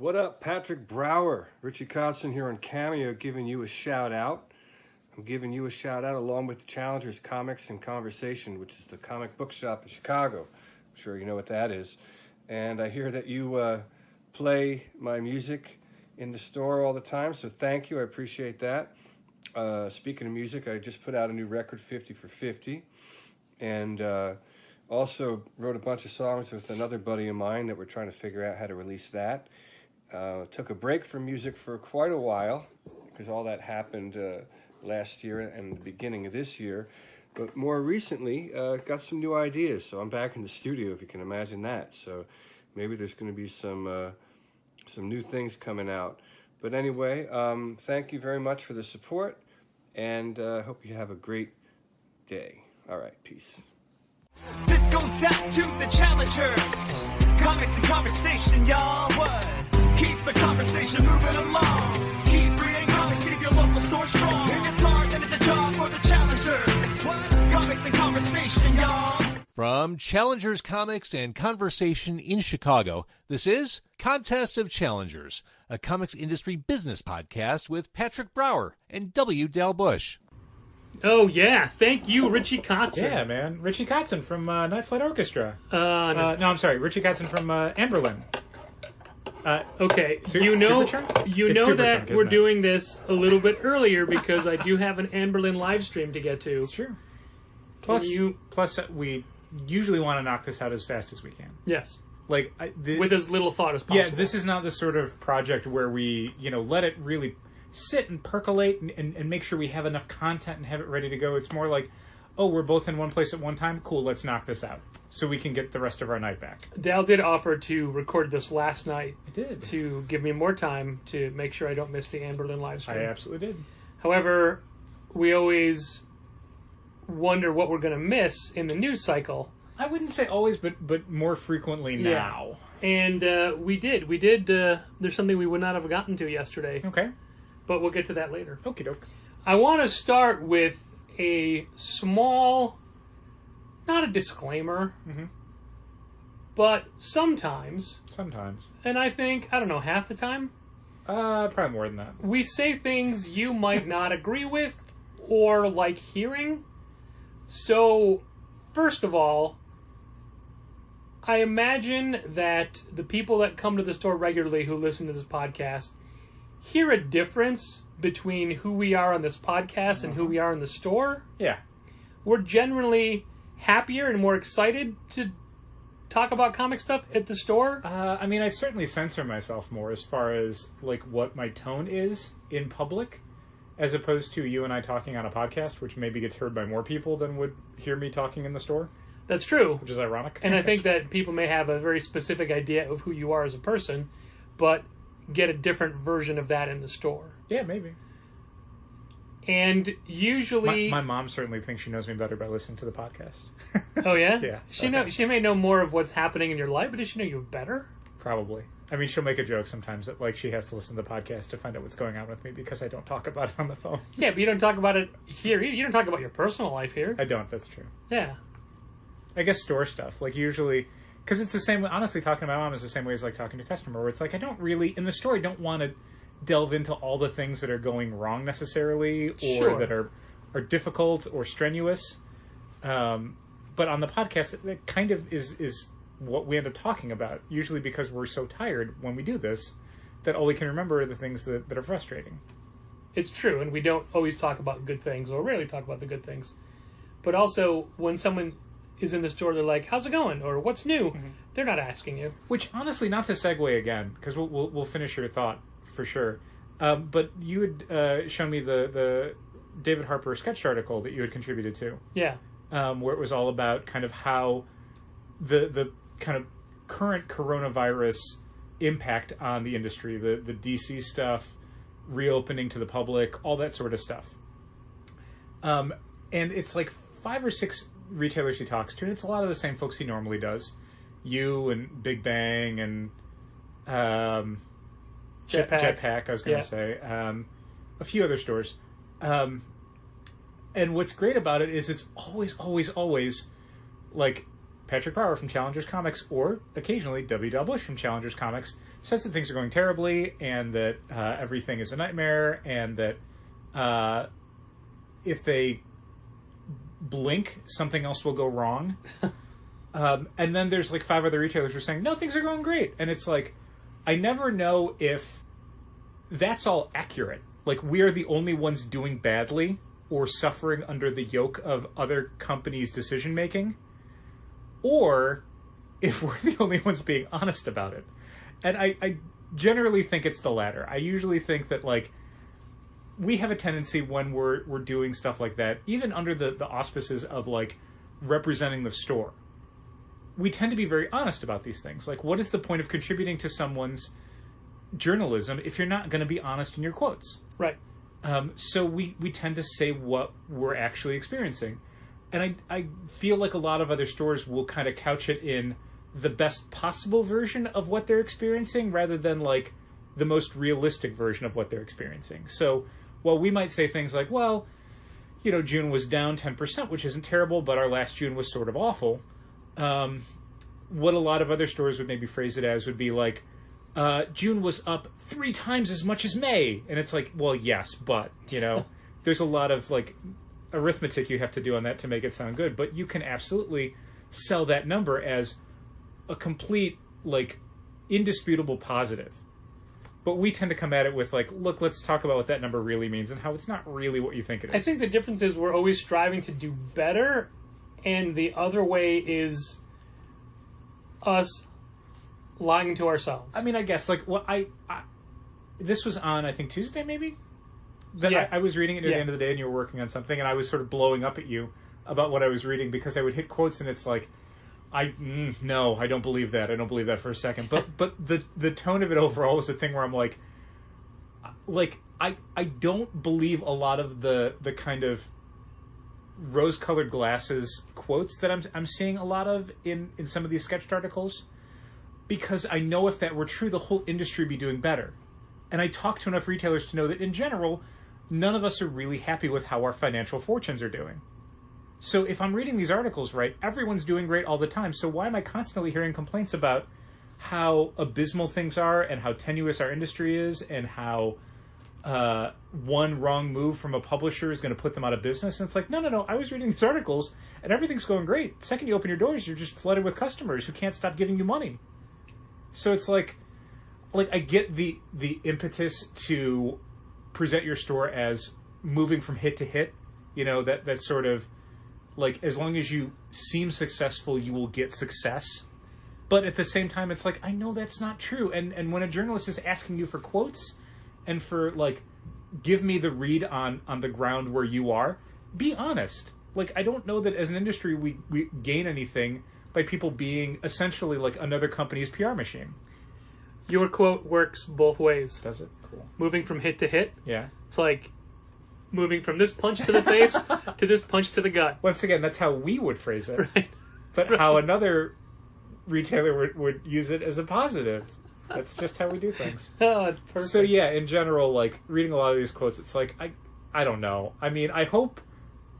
What up, Patrick Brower? Richie Kotzen here on Cameo, giving you a shout out. I'm giving you a shout out along with the Challengers Comics and Conversation, which is the comic book shop in Chicago. I'm sure you know what that is. And I hear that you play my music in the store all the time, so thank you. I appreciate that. Speaking of music, I just put out a new record, 50 for 50, and also wrote a bunch of songs with another buddy of mine that we're trying to figure out how to release that. Took a break from music for quite a while because all that happened last year and the beginning of this year. But more recently, got some new ideas. So I'm back in the studio, if you can imagine that. So maybe there's going to be some new things coming out. But anyway, thank you very much for the support, and I hope you have a great day. All right, peace. This goes out to the challengers. Comics and conversation, y'all. What? Keep the conversation moving along. Keep reading comics, keep your local store strong. If it's hard, then it's a job for the challengers. What? Comics and conversation, y'all. From Challengers Comics and Conversation in Chicago, this is Contest of Challengers, a comics industry business podcast with Patrick Brower and W. Dal Bush. Oh, yeah. Thank you, Richie Kotzen. Yeah, man. Richie Kotzen from Night Flight Orchestra. No, I'm sorry. Richie Kotzen from Amberlin. Okay, you know that we're doing this a little bit earlier because I do have an Amberlin live stream to get to. It's true. Plus, we usually want to knock this out as fast as we can. Yes. With as little thought as possible. Yeah, this is not the sort of project where we, let it really sit and percolate and make sure we have enough content and have it ready to go. It's more like, oh, we're both in one place at one time? Cool, let's knock this out so we can get the rest of our night back. Dal did offer to record this last night. I did. To give me more time to make sure I don't miss the Amberlin live stream. I absolutely did. However, we always wonder what we're going to miss in the news cycle. I wouldn't say always, but more frequently now. Yeah. And we did. There's something we would not have gotten to yesterday. Okay. But we'll get to that later. Okie doke. I want to start with a small, not a disclaimer, but sometimes, and I think, I don't know, half the time, probably more than that, we say things you might not agree with or like hearing. So, first of all, I imagine that the people that come to the store regularly who listen to this podcast hear a difference between who we are on this podcast and who we are in the store. Yeah. We're generally happier and more excited to talk about comic stuff at the store. I certainly censor myself more as far as, what my tone is in public, as opposed to you and I talking on a podcast, which maybe gets heard by more people than would hear me talking in the store. That's true. Which is ironic. And I think that people may have a very specific idea of who you are as a person, but get a different version of that in the store. Yeah, maybe. And usually... My mom certainly thinks she knows me better by listening to the podcast. Oh, yeah? Yeah. She may know more of what's happening in your life, but does she know you better? Probably. She'll make a joke sometimes that, she has to listen to the podcast to find out what's going on with me because I don't talk about it on the phone. Yeah, but you don't talk about it here. You don't talk about your personal life here. I don't, that's true. Yeah. I guess store stuff. Usually... Because it's the same way... Honestly, talking to my mom is the same way as, talking to a customer, where it's I don't really... In the store, I don't want to delve into all the things that are going wrong necessarily, or that are difficult or strenuous. But on the podcast, it kind of is what we end up talking about, usually because we're so tired when we do this that all we can remember are the things that are frustrating. It's true, and we don't always talk about good things, or rarely talk about the good things. But also, when someone is in the store, they're like, how's it going? Or what's new? They're not asking you. Which, honestly, not to segue again, because we'll finish your thought for sure. But you had shown me the David Harper sketch article that you had contributed to. Yeah. Where it was all about kind of how the kind of current coronavirus impact on the industry, the DC stuff, reopening to the public, all that sort of stuff. And it's 5 or 6 retailers he talks to, and it's a lot of the same folks he normally does. You and Big Bang and Jetpack, I was going to say. A few other stores. And what's great about it is it's always Patrick Brower from Challengers Comics, or occasionally W. Dal Bush from Challengers Comics, says that things are going terribly and that everything is a nightmare and that if they blink, something else will go wrong. And then there's like 5 other retailers who are saying, no, things are going great. And it's like, I never know if that's all accurate. Like, we are the only ones doing badly or suffering under the yoke of other companies' decision-making, or if we're the only ones being honest about it. And I generally think it's the latter. I usually think that, like, we have a tendency when we're doing stuff like that, even under the auspices of, like, representing the store, we tend to be very honest about these things. Like, what is the point of contributing to someone's journalism if you're not going to be honest in your quotes? Right. So we tend to say what we're actually experiencing. And I feel like a lot of other stores will kind of couch it in the best possible version of what they're experiencing rather than, like, the most realistic version of what they're experiencing. So while we might say things like, well, you know, June was down 10%, which isn't terrible, but our last June was sort of awful. What a lot of other stores would maybe phrase it as would be like, June was up 3 times as much as May. And it's like, well, yes, but, you know, there's a lot of, like, arithmetic you have to do on that to make it sound good. But you can absolutely sell that number as a complete, like, indisputable positive. But we tend to come at it with, like, look, let's talk about what that number really means and how it's not really what you think it is. I think the difference is we're always striving to do better, and the other way is us lying to ourselves. I mean, I guess, like, what I this was on, I think, Tuesday, maybe? That Yeah. I was reading it near Yeah. the end of the day and you were working on something, and I was sort of blowing up at you about what I was reading because I would hit quotes and it's like, no, I don't believe that. I don't believe that for a second. But the tone of it overall was a thing where I'm like I don't believe a lot of the kind of rose-colored glasses quotes that I'm seeing a lot of in some of these sketched articles, because I know if that were true, the whole industry would be doing better. And I talk to enough retailers to know that in general, none of us are really happy with how our financial fortunes are doing. So if I'm reading these articles right, everyone's doing great all the time. So why am I constantly hearing complaints about how abysmal things are and how tenuous our industry is and how one wrong move from a publisher is going to put them out of business? And it's like, no, I was reading these articles and everything's going great. The second you open your doors, you're just flooded with customers who can't stop giving you money. So it's like I get the impetus to present your store as moving from hit to hit, you know, that sort of, like, as long as you seem successful, you will get success. But at the same time, it's like, I know that's not true. And when a journalist is asking you for quotes and for, like, give me the read on the ground where you are, be honest. Like, I don't know that as an industry we gain anything by people being essentially like another company's PR machine. Your quote works both ways. Does it? Cool. Moving from hit to hit. Yeah. It's like moving from this punch to the face to this punch to the gut. Once again, that's how we would phrase it. Right. But how another retailer would use it as a positive. That's just how we do things. Oh, it's perfect. So yeah, in general, like, reading a lot of these quotes, it's like, I don't know. I mean, I hope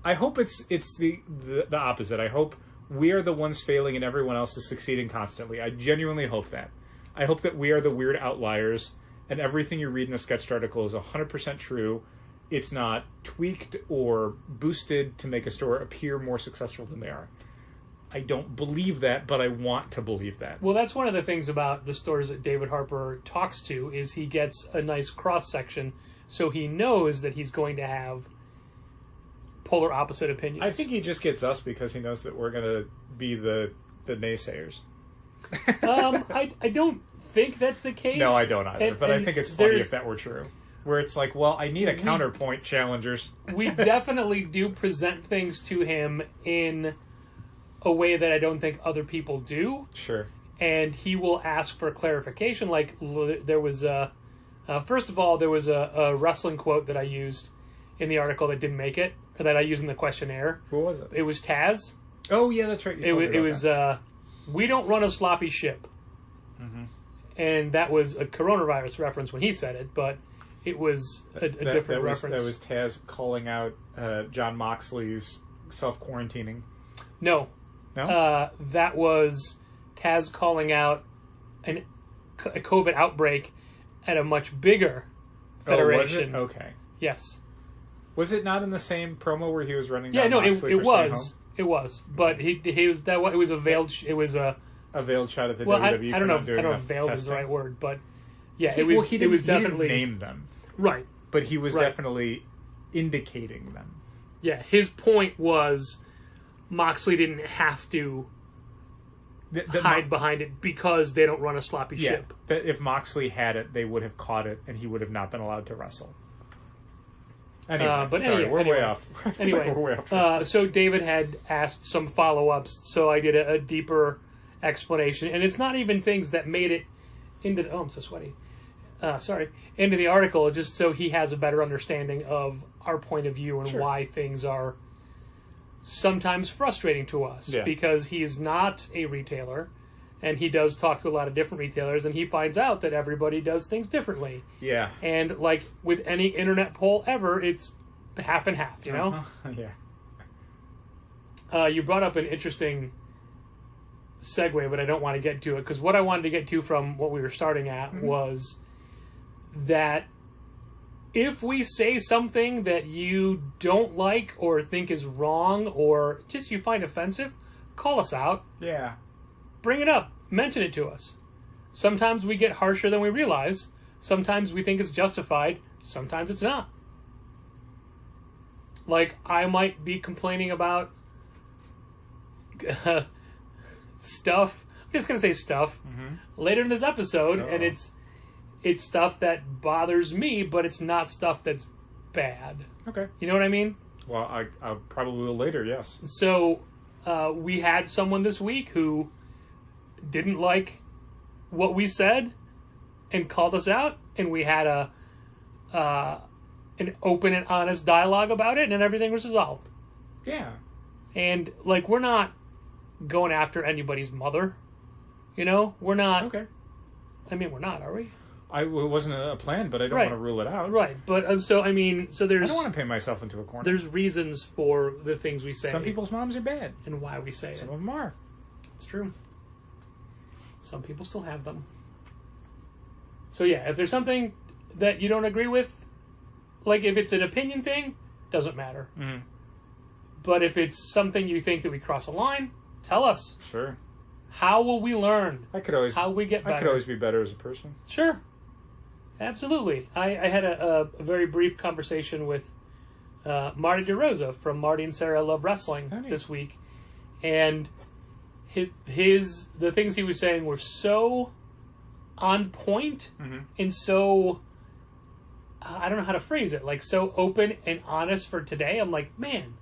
it's the opposite. I hope we are the ones failing and everyone else is succeeding constantly. I genuinely hope that. I hope that we are the weird outliers and everything you read in a sketched article is 100% true. It's not tweaked or boosted to make a store appear more successful than they are. I don't believe that, but I want to believe that. Well, that's one of the things about the stores that David Harper talks to, is he gets a nice cross-section, so he knows that he's going to have polar opposite opinions. I think he just gets us because he knows that we're going to be the naysayers. I don't think that's the case. No, I don't either, but I think it's funny if that were true. Where it's like, well, I need a counterpoint, challengers. We definitely do present things to him in a way that I don't think other people do. Sure. And he will ask for clarification. Like, there was first of all, there was a wrestling quote that I used in the article that didn't make it, or that I used in the questionnaire. Who was it? It was Taz. Oh, yeah, that's right. It was, we don't run a sloppy ship. Mm-hmm. And that was a coronavirus reference when he said it, but it was a different reference. That was Taz calling out John Moxley's self-quarantining. No. No? That was Taz calling out an a COVID outbreak at a much bigger federation. Oh, was it? Okay. Yes. Was it not in the same promo where he was running? Yeah, down no, Moxley it for staying was. home? It was, but he was that. It was a veiled. It was a. A veiled shot at the Well, WWE. I don't know. For not doing I don't know if enough veiled is testing. the right word, but yeah, He, it was. well, he it was didn't definitely name them, right. but he was Right. definitely indicating them. Yeah, his point was Moxley didn't have to hide behind it because they don't run a sloppy Yeah, ship. that if Moxley had it, they would have caught it, and he would have not been allowed to wrestle. Anyway, But sorry, anyway, we're way off. Anyway, we're way off track. so David had asked some follow-ups, so I did a deeper explanation, and it's not even things that made it into the, I'm so sweaty. Sorry, into the article. It's just so he has a better understanding of our point of view and Sure. why things are sometimes frustrating to us, Yeah. because he's not a retailer, and he does talk to a lot of different retailers, and he finds out that everybody does things differently. Yeah. And like with any internet poll ever, it's half and half, you know? Yeah. You brought up an interesting segue, but I don't want to get to it, because what I wanted to get to from what we were starting at was that if we say something that you don't like or think is wrong or just you find offensive, call us out. Yeah. Bring it up. Mention it to us. Sometimes we get harsher than we realize. Sometimes we think it's justified. Sometimes it's not. Like, I might be complaining about stuff. I'm just going to say stuff later in this episode, and it's stuff that bothers me, but it's not stuff that's bad. Okay. You know what I mean? Well, I probably will later, yes. So, we had someone this week who didn't like what we said and called us out, and we had an open and honest dialogue about it, and everything was resolved. Yeah. And, like, we're not going after anybody's mother. You know? We're not. Okay. I mean, we're not, are we? It wasn't a plan, but I don't Right. want to rule it out. Right. But, so, I mean, so I there's... don't want to paint myself into a corner. There's reasons for the things we say. Some people's moms are bad. And why we say Some it. of them are. It's true. Some people still have them. So yeah, if there's something that you don't agree with, like if it's an opinion thing, doesn't matter. Mm-hmm. But if it's something you think that we cross a line, tell us. Sure. How will we learn? I could always. How we get better? I could always be better as a person. Sure. Absolutely. I had a very brief conversation with Marty DeRosa from Marty and Sarah Love Wrestling this week, and the things he was saying were so on point and so I don't know how to phrase it, like so open and honest for today. I'm like, man,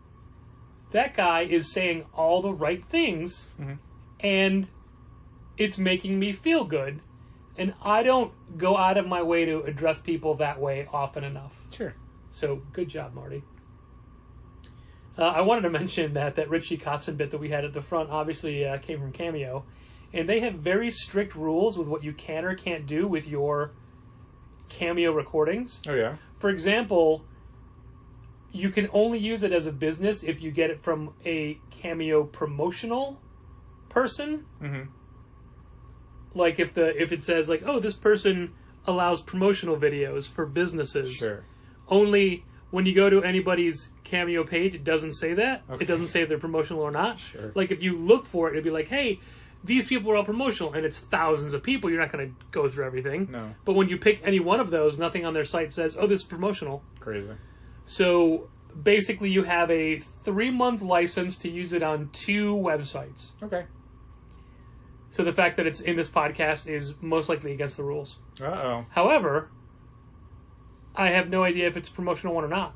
that guy is saying all the right things, and it's making me feel good. And I don't go out of my way to address people that way often enough. Sure. So, good job, Marty. I wanted to mention that Richie Kotzen bit that we had at the front obviously came from Cameo. And they have very strict rules with what you can or can't do with your Cameo recordings. Oh, yeah? For example, you can only use it as a business if you get it from a Cameo promotional person. Mm-hmm. Like if it says like, oh, this person allows promotional videos for businesses. Sure. Only when you go to anybody's Cameo page, it doesn't say that. Okay. It doesn't say if they're promotional or not. Sure. Like if you look for it, it'd be like, hey, these people are all promotional, and it's thousands of people. You're not going to go through everything. No. But when you pick any one of those, nothing on their site says, oh, this is promotional. Crazy. So basically you have a 3-month license to use it on 2 websites. Okay. So the fact that it's in this podcast is most likely against the rules. Uh-oh. However, I have no idea if it's promotional one or not.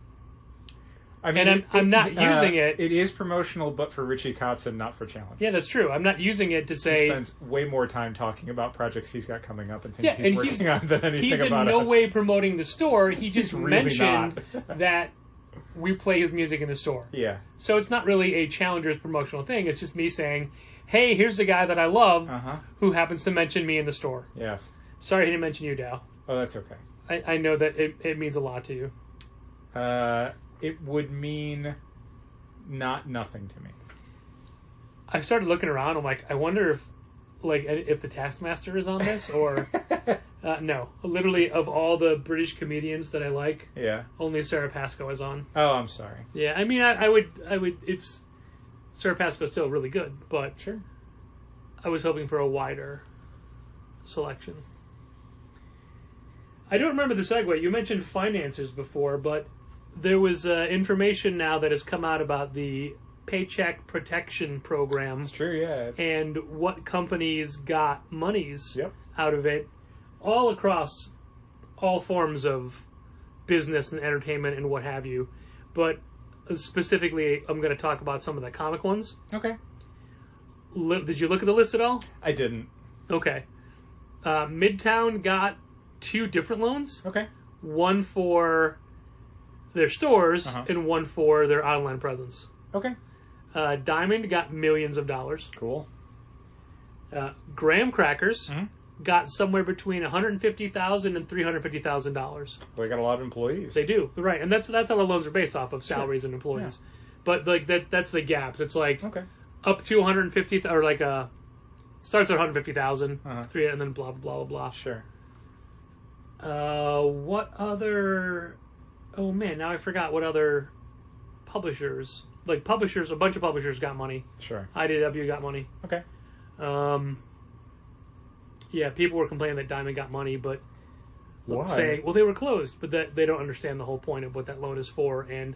I mean, And I'm not using it. It is promotional, but for Richie Kotzen, not for Challenge. Yeah, that's true. I'm not using it to He say... spends way more time talking about projects he's got coming up and things Yeah, he's and working on than anything he's in about no us. way promoting the store. He just really mentioned not. that we play his music in the store. Yeah. So it's not really a Challenger's promotional thing. It's just me saying, hey, here's a guy that I love who happens to mention me in the store. Yes. Sorry I didn't mention you, Dow. Oh, that's okay. I know that it means a lot to you. It would mean nothing to me. I started looking around. I'm like, I wonder if like if the Taskmaster is on this, or no, literally of all the British comedians that I like, Yeah. only Sarah Pascoe is on. Oh, I'm sorry. Yeah, I mean, I would. It's Sarah Pascoe's still really good, but Sure. I was hoping for a wider selection. I don't remember the segue. You mentioned financiers before, but there was information now that has come out about the Paycheck Protection program. It's true, yeah. And what companies got monies Yep. out of it, all across all forms of business and entertainment and what have you. But specifically, I'm going to talk about some of the comic ones. Okay. Did you look at the list at all? I didn't. Okay. Midtown got 2 different loans. Okay. One for their stores Uh-huh. and one for their online presence. Okay. Diamond got millions of dollars. Cool. Graham Crackers Mhm. got somewhere between $150,000 and $350,000. They got a lot of employees. They do, right? And that's how the loans are based off of salaries and employees. But like that's the gaps. It's like Okay. up to 150, or like starts at 150,000, Uh-huh. and then blah blah blah blah. Sure. What other? Oh man, now I forgot what other publishers. Like publishers, a bunch of publishers got money. Sure. IDW got money. Okay. Yeah, people were complaining that Diamond got money, but Why? saying, well, they were closed, but that they don't understand the whole point of what that loan is for. And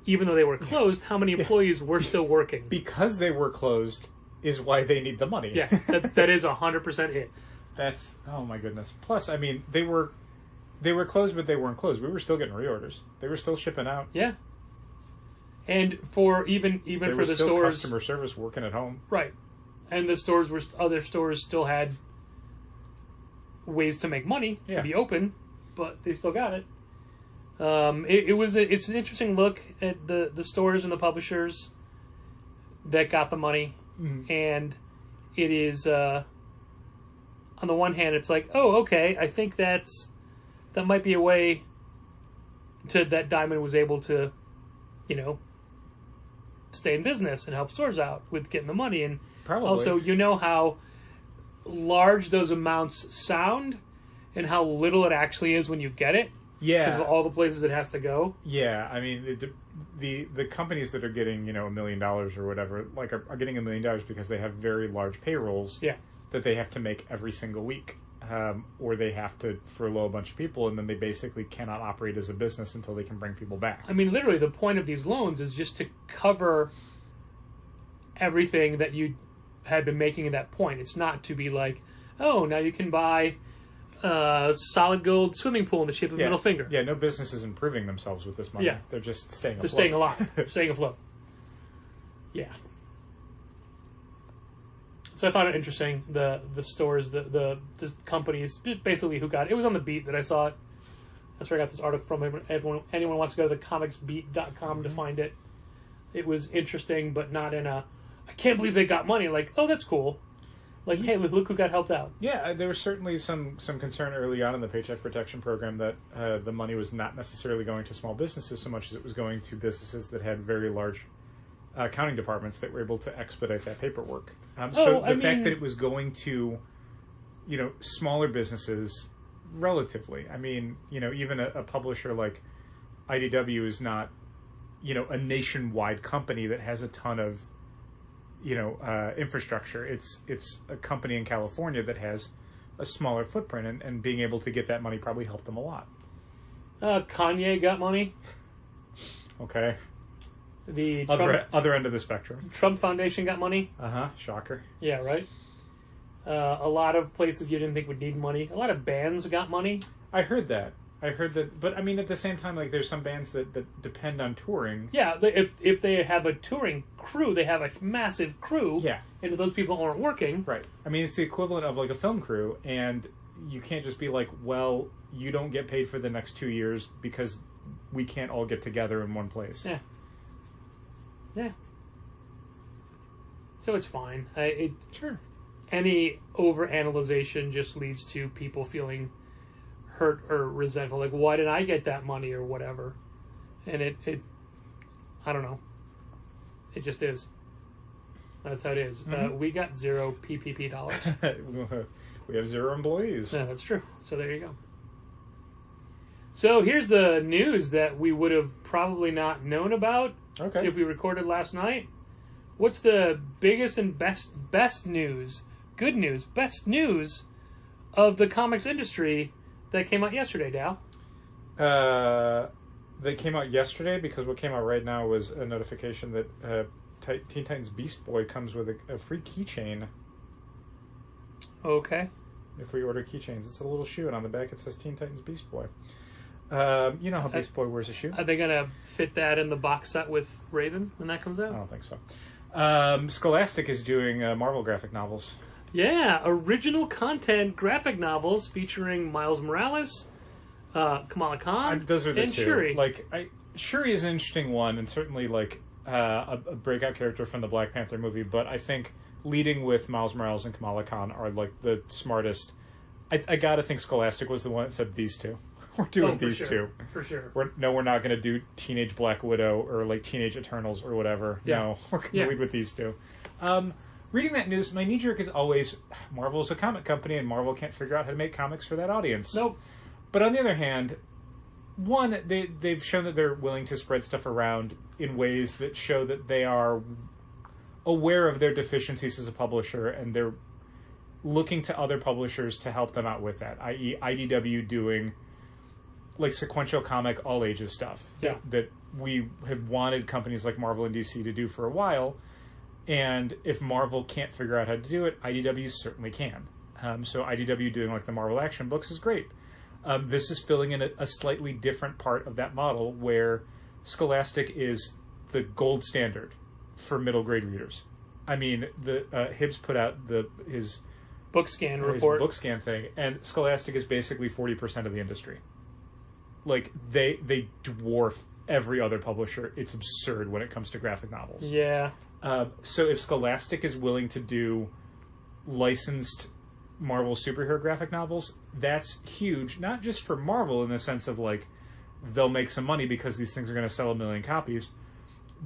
even though they were closed, how many employees were still working? Because they were closed is why they need the money. Yeah, that is 100% it. That's, oh my goodness. Plus, I mean, they were closed, but they weren't closed. We were still getting reorders. They were still shipping out. Yeah. And for even There for was the still stores, customer service working at home. right? And the stores were other stores still had ways to make money to Yeah. be open, but they still got it. It's an interesting look at the stores and the publishers that got the money, and it is on the one hand, it's like, oh, okay, I think that might be a way that Diamond was able to, stay in business and help stores out with getting the money. And Probably. also, you know how large those amounts sound and how little it actually is when you get it, because Yeah. of all the places it has to go. Yeah, I mean, the companies that are getting, $1 million or whatever, like are getting $1 million because they have very large payrolls Yeah. that they have to make every single week. Or they have to furlough a bunch of people, and then they basically cannot operate as a business until they can bring people back. I mean, literally, the point of these loans is just to cover everything that you had been making at that point. It's not to be like, oh, now you can buy a solid gold swimming pool in the shape of a middle finger. Yeah, no business is improving themselves with this money. Yeah. They're just staying They're afloat. staying alive, staying afloat. Yeah. So I found it interesting, the stores, the companies, basically who got it. It was on the Beat that I saw it. That's where I got this article from. Anyone wants to go to thecomicsbeat.com to find it. It was interesting, but not in a, I can't believe they got money. Like, oh, that's cool. Like, hey, look who got helped out. Yeah, there was certainly some concern early on in the Paycheck Protection Program that the money was not necessarily going to small businesses so much as it was going to businesses that had very large accounting departments that were able to expedite that paperwork. So the fact that it was going to, smaller businesses, relatively. I mean, even a publisher like IDW is not, a nationwide company that has a ton of, infrastructure. It's a company in California that has a smaller footprint, and being able to get that money probably helped them a lot. Kanye got money. Okay. The Other end of the spectrum. Trump Foundation got money. Shocker. Yeah, right. A lot of places you didn't think would need money. A lot of bands got money. I heard that, but I mean, at the same time, like, there's some bands that depend on touring. Yeah, if they have a touring crew, they have a massive crew. Yeah. And if those people aren't working. Right. I mean, it's the equivalent of like a film crew, and you can't just be like, well, you don't get paid for the next 2 years because we can't all get together in one place. Yeah. Yeah. So it's fine. Sure. Any overanalyzation just leads to people feeling hurt or resentful. Like, why did I get that money or whatever? And it I don't know. It just is. That's how it is. We got 0 PPP dollars. We have 0 employees. Yeah, that's true. So there you go. So here's the news that we would have probably not known about if we recorded last night. What's the biggest and best news, good news, best news of the comics industry that came out yesterday, Dal? They came out yesterday because what came out right now was a notification that Teen Titans Beast Boy comes with a free keychain. Okay. If we order keychains, it's a little shoe, and on the back it says Teen Titans Beast Boy. You know how Beast Boy wears a shoe? Are they going to fit that in the box set with Raven when that comes out? I don't think so. Scholastic is doing Marvel graphic novels. Yeah, original content graphic novels featuring Miles Morales, Kamala Khan, those are the and two. Shuri. Like, Shuri is an interesting one, and certainly like a breakout character from the Black Panther movie. But I think leading with Miles Morales and Kamala Khan are like the smartest. I gotta think Scholastic was the one that said these two. We're doing these two. For sure. We're not going to do Teenage Black Widow or like Teenage Eternals or whatever. Yeah. No, we're going to lead with these two. Reading that news, my knee-jerk is always, Marvel's a comic company and Marvel can't figure out how to make comics for that audience. Nope. But on the other hand, one, they've shown that they're willing to spread stuff around in ways that show that they are aware of their deficiencies as a publisher, and they're looking to other publishers to help them out with that, i.e. IDW doing like sequential comic all ages stuff that we have wanted companies like Marvel and DC to do for a while. And if Marvel can't figure out how to do it, IDW certainly can. So IDW doing like the Marvel action books is great. This is filling in a slightly different part of that model where Scholastic is the gold standard for middle grade readers. I mean, Hibbs put out his book scan report, book scan thing, and Scholastic is basically 40% of the industry. Like, they dwarf every other publisher. It's absurd when it comes to graphic novels. Yeah. So if Scholastic is willing to do licensed Marvel superhero graphic novels, that's huge. Not just for Marvel in the sense of, like, they'll make some money because these things are going to sell 1 million copies,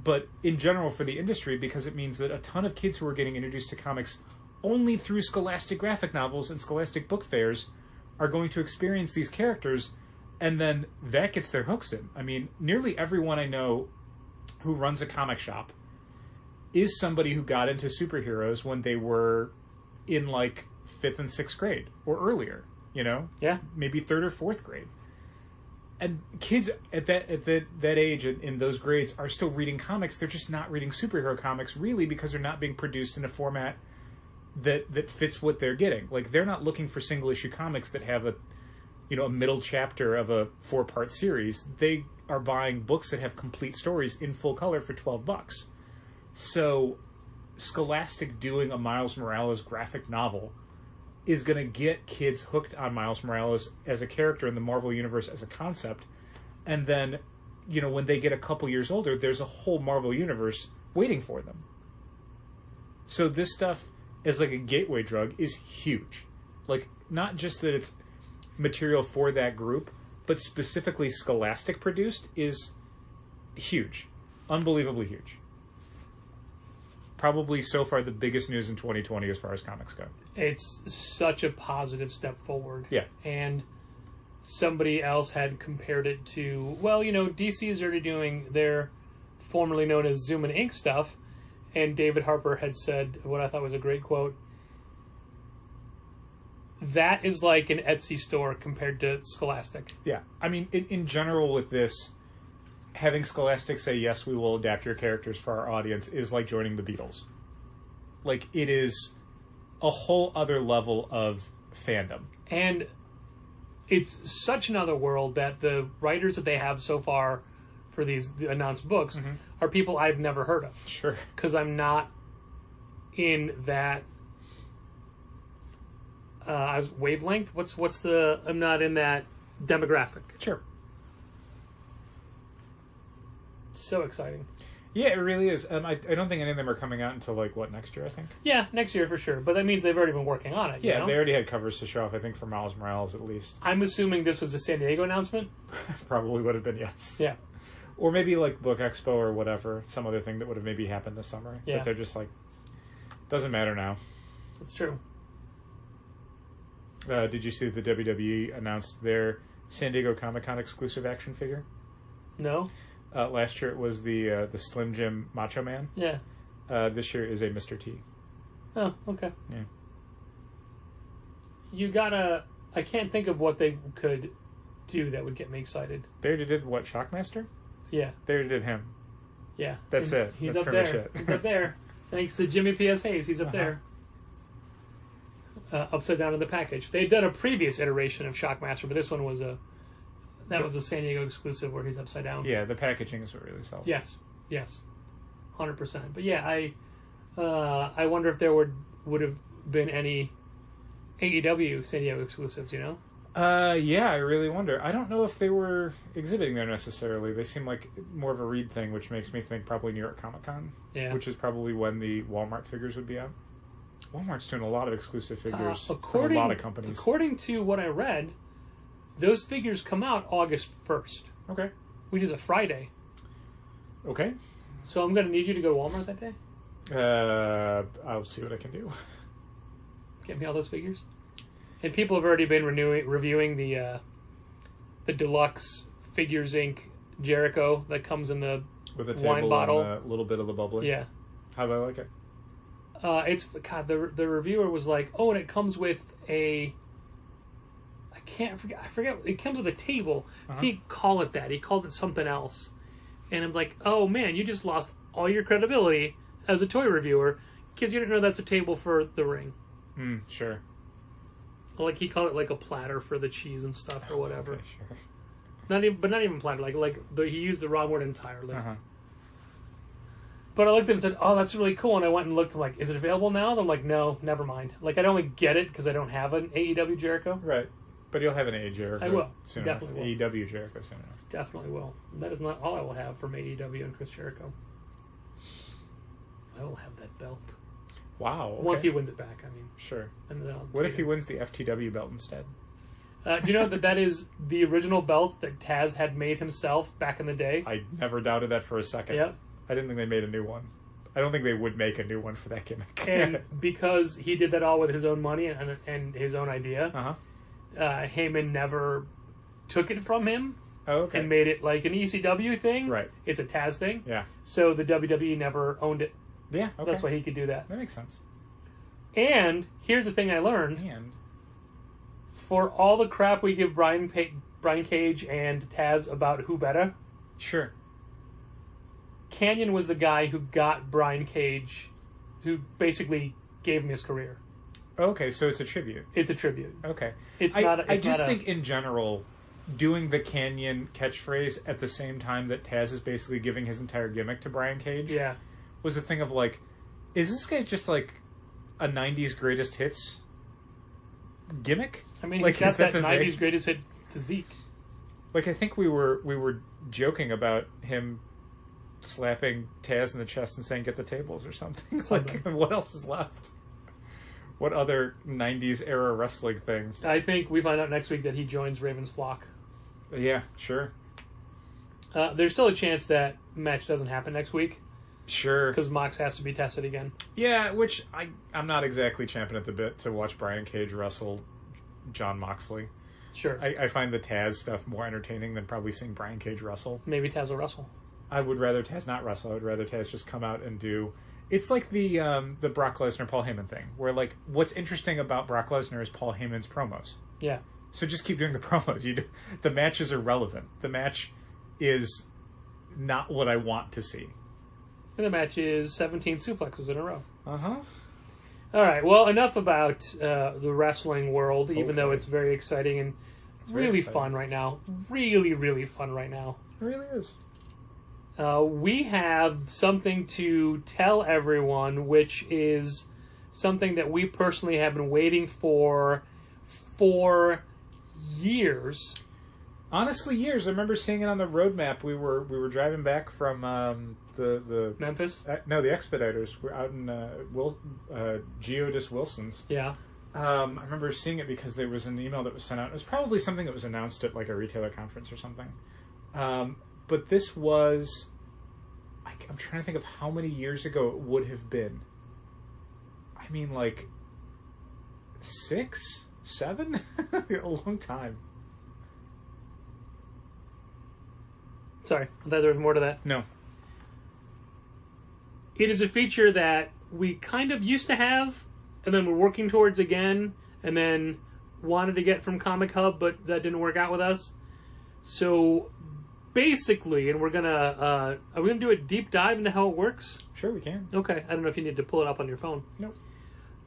but in general for the industry, because it means that a ton of kids who are getting introduced to comics only through Scholastic graphic novels and Scholastic book fairs are going to experience these characters. And then that gets their hooks in. I mean, nearly everyone I know who runs a comic shop is somebody who got into superheroes when they were in like 5th and 6th grade or earlier, you know? Yeah. Maybe 3rd or 4th grade. And kids at that age in those grades are still reading comics. They're just not reading superhero comics really because they're not being produced in a format that fits what they're getting. Like, they're not looking for single issue comics that have a middle chapter of a 4-part series. They are buying books that have complete stories in full color for $12. So Scholastic doing a Miles Morales graphic novel is going to get kids hooked on Miles Morales as a character in the Marvel Universe as a concept. And then, when they get a couple years older, there's a whole Marvel Universe waiting for them. So this stuff as like a gateway drug is huge. Like, not just that it's material for that group, but specifically Scholastic produced is huge. Unbelievably huge. Probably so far the biggest news in 2020 as far as comics go. It's such a positive step forward. Yeah. And somebody else had compared it to, DC is already doing their formerly known as Zoom and Ink stuff, and David Harper had said what I thought was a great quote. That is like an Etsy store compared to Scholastic. Yeah. I mean, in general with this, having Scholastic say, yes, we will adapt your characters for our audience is like joining the Beatles. Like, it is a whole other level of fandom. And it's such another world that the writers that they have so far for the announced books are people I've never heard of. Sure. Because I'm not in that... wavelength? I'm not in that demographic. Sure. So exciting. Yeah, it really is. I don't think any of them are coming out until next year, I think. Yeah, next year for sure. But that means they've already been working on it. Yeah, they already had covers to show off, I think, for Miles Morales at least. I'm assuming this was a San Diego announcement? Probably would have been, yes. Yeah. Or maybe like Book Expo or whatever, some other thing that would have maybe happened this summer. Yeah. But they're just like, Doesn't matter now. It's true. Did you see that the WWE announced their San Diego Comic-Con exclusive action figure? No? Last year it was the Slim Jim Macho Man. Yeah. This year is a Mr. T. Oh, okay. Yeah. You gotta... I can't think of what they could do that would get me excited. They already did, what, Shockmaster? Yeah. They already did him. Yeah. That's it. He's That's up pretty there. much it. He's up there. Thanks to Jimmy P.S. Hayes, he's up there. Upside down in the package. They'd done a previous iteration of Shockmaster, but this one was a San Diego exclusive where he's upside down. Yeah, the packaging is what really sells. Yes. 100%. But yeah, I wonder if there would have been any AEW San Diego exclusives, you know? Yeah, I really wonder. I don't know if they were exhibiting there necessarily. They seem like more of a Reed thing, which makes me think probably New York Comic Con. Yeah. Which is probably when the Walmart figures would be out. Walmart's doing a lot of exclusive figures from a lot of companies. According to what I read, those figures come out August 1st, Okay. which is a Friday. Okay. So I'm going to need you to go to Walmart that day? I'll see what I can do. Get me all those figures. And people have already been reviewing the deluxe Figures Inc. Jericho that comes in the With a wine table bottle. and a little bit of the bubbly. Yeah. How do I like it? It's God. The reviewer was like, "Oh, and it comes with a." I forget. It comes with a table. Uh-huh. He didn't call it that. He called it something else. And I'm like, "Oh man, you just lost all your credibility as a toy reviewer because you didn't know that's a table for the ring." Sure. Like he called it like a platter for the cheese and stuff or whatever. Okay, sure. Not even platter. He used the wrong word entirely. Uh-huh. But I looked at it and said, "Oh, that's really cool." And I went and looked. Like, is it available now? And I'm like, "No, never mind." Like, I'd only get it because I don't have an AEW Jericho. Right. But you'll have an A Jericho. I will. Soon Definitely enough. AEW Jericho soon enough. Definitely will. That is not all I will have from AEW and Chris Jericho. I will have that belt Wow. Okay. once he wins it back. I mean, Sure. and then What if he wins the FTW belt instead? do you know that is the original belt that Taz had made himself back in the day? I never doubted that for a second. Yep. I didn't think they made a new one. I don't think they would make a new one for that gimmick. And because he did that all with his own money and his own idea, Uh-huh. Heyman never took it from him Oh, okay. and made it like an ECW thing. Right. It's a Taz thing. Yeah. So the WWE never owned it. Yeah, okay. That's why he could do that. That makes sense. And here's the thing I learned. And For all the crap we give Brian Cage and Taz about who better, sure. Kanyon was the guy who got Brian Cage, who basically gave him his career. Okay, so it's a tribute. It's a tribute. Okay. I just think in general, doing the Canyon catchphrase at the same time that Taz is basically giving his entire gimmick to Brian Cage Yeah. was a thing of like, is this guy just like a 90s greatest hits gimmick? I mean, like, he's got is that that the 90s thing? greatest hit physique. Like, I think we were joking about him slapping Taz in the chest and saying, "Get the tables" or something. Like, what else is left? What other 90s era wrestling thing? I think we find out next week that he joins Raven's flock. Yeah, sure. There's still a chance that match doesn't happen next week Sure. because Mox has to be tested again. Yeah, which I'm not exactly champing at the bit to watch Brian Cage wrestle John Moxley. Sure. I find the Taz stuff more entertaining than probably seeing Brian Cage wrestle. Maybe Taz will wrestle. I would rather Taz not wrestle. I would rather Taz just come out and do... It's like the Brock Lesnar Paul Heyman thing, where like what's interesting about Brock Lesnar is Paul Heyman's promos. Yeah. So just keep doing the promos. The match is irrelevant. The match is not what I want to see. And the match is 17 suplexes in a row. Uh-huh. All right. Well, enough about the wrestling world, even though Okay. it's very exciting and very really exciting. fun right now. Really, really fun right now. It really is. We have something to tell everyone, which is something that we personally have been waiting for years. Honestly, years. I remember seeing it on the roadmap. We were driving back from the Memphis? the Expeditors. We're out in Geodis Wilson's. Yeah. I remember seeing it because there was an email that was sent out. It was probably something that was announced at like a retailer conference or something. But this was... I'm trying to think of how many years ago it would have been. I mean, like 6, 7, a long time. Sorry, I thought there was more to that. No. It is a feature that we kind of used to have, and then we're working towards again, and then wanted to get from Comic Hub, but that didn't work out with us. So basically, and we're gonna are we gonna do a deep dive into how it works? Sure, we can. Okay, I don't know if you need to pull it up on your phone. Nope.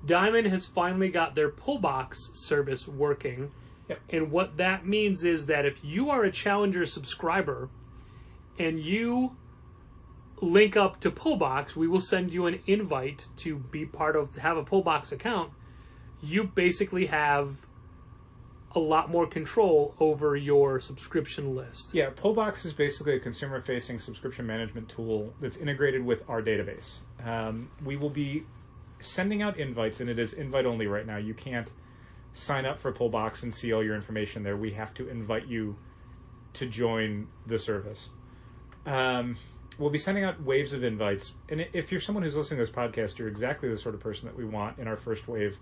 Diamond has finally got their Pullbox service working. Yep. And what that means is that if you are a Challenger subscriber and you link up to Pullbox, we will send you an invite to be part of, have a Pullbox account. You basically have a lot more control over your subscription list. Yeah, Pullbox is basically a consumer-facing subscription management tool that's integrated with our database. We will be sending out invites, and it is invite-only right now. You can't sign up for Pullbox and see all your information there. We have to invite you to join the service. We'll be sending out waves of invites. And if you're someone who's listening to this podcast, you're exactly the sort of person that we want in our first wave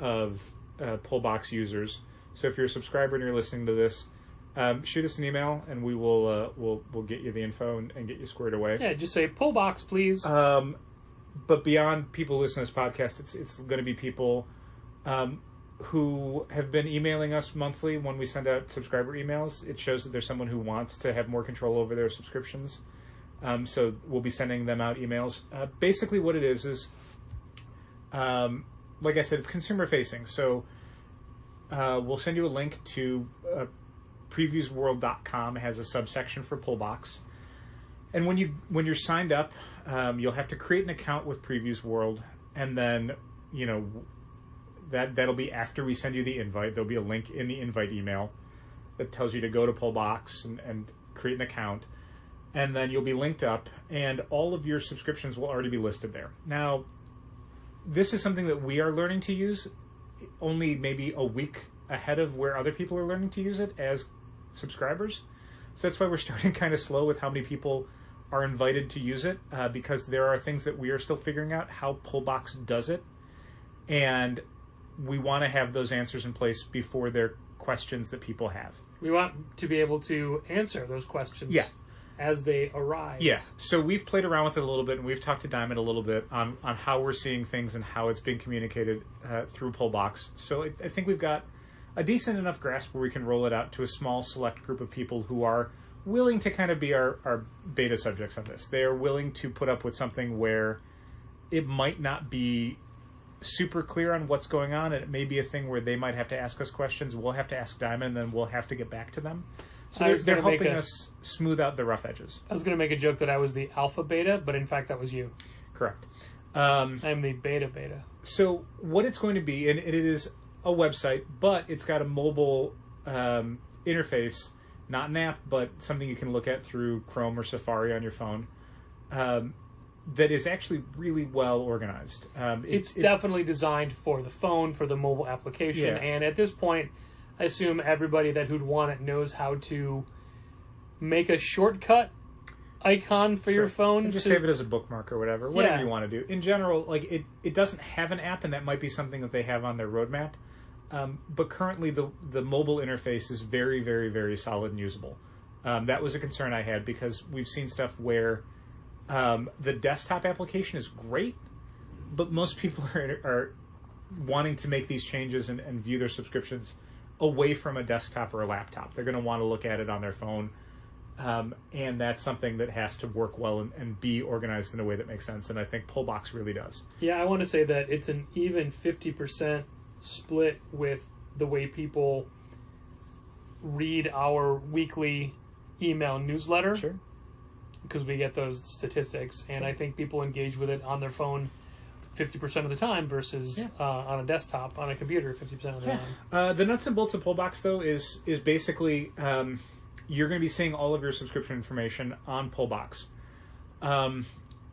of Pullbox users. So if you're a subscriber and you're listening to this, shoot us an email and we will we'll get you the info and get you squared away. Yeah, just say Pullbox, please. But beyond people listening to this podcast, it's going to be people who have been emailing us monthly when we send out subscriber emails. It shows that there's someone who wants to have more control over their subscriptions. So we'll be sending them out emails. Basically what it is like I said, it's consumer facing. So we'll send you a link to previewsworld.com. It has a subsection for Pullbox. And when you're signed up, you'll have to create an account with Previews World, and then that'll be after we send you the invite. There'll be a link in the invite email that tells you to go to Pullbox and create an account, and then you'll be linked up, and all of your subscriptions will already be listed there. Now, this is something that we are learning to use only maybe a week ahead of where other people are learning to use it as subscribers. So that's why we're starting kind of slow with how many people are invited to use it, because there are things that we are still figuring out how Pullbox does it, and we want to have those answers in place before there are questions that people have. We want to be able to answer those questions as they arise. Yeah, so we've played around with it a little bit, and we've talked to Diamond a little bit on how we're seeing things and how it's being communicated through Pullbox. So I think we've got a decent enough grasp where we can roll it out to a small select group of people who are willing to kind of be our beta subjects on this. They are willing to put up with something where it might not be super clear on what's going on, and it may be a thing where they might have to ask us questions. We'll have to ask Diamond, and then we'll have to get back to them. So they're helping us smooth out the rough edges. I was going to make a joke that I was the alpha beta, but in fact that was you. Correct. I'm the beta. So what it's going to be, and it is a website, but it's got a mobile interface, not an app, but something you can look at through Chrome or Safari on your phone, that is actually really well organized. It's definitely designed for the phone, for the mobile application, and at this point, I assume everybody who'd want it knows how to make a shortcut icon for your phone. And just save it as a bookmark or whatever you want to do. In general, like it doesn't have an app, and that might be something that they have on their roadmap. But currently, the mobile interface is very, very, very solid and usable. That was a concern I had, because we've seen stuff where the desktop application is great, but most people are wanting to make these changes and view their subscriptions away from a desktop or a laptop. They're going to want to look at it on their phone, and that's something that has to work well and be organized in a way that makes sense, and I think Pullbox really does. Yeah, I want to say that it's an even 50% split with the way people read our weekly email newsletter. Sure. Because we get those statistics, and I think people engage with it on their phone 50% of the time versus on a desktop, on a computer 50% of the time. The nuts and bolts of Pullbox, though, is basically you're going to be seeing all of your subscription information on Pullbox.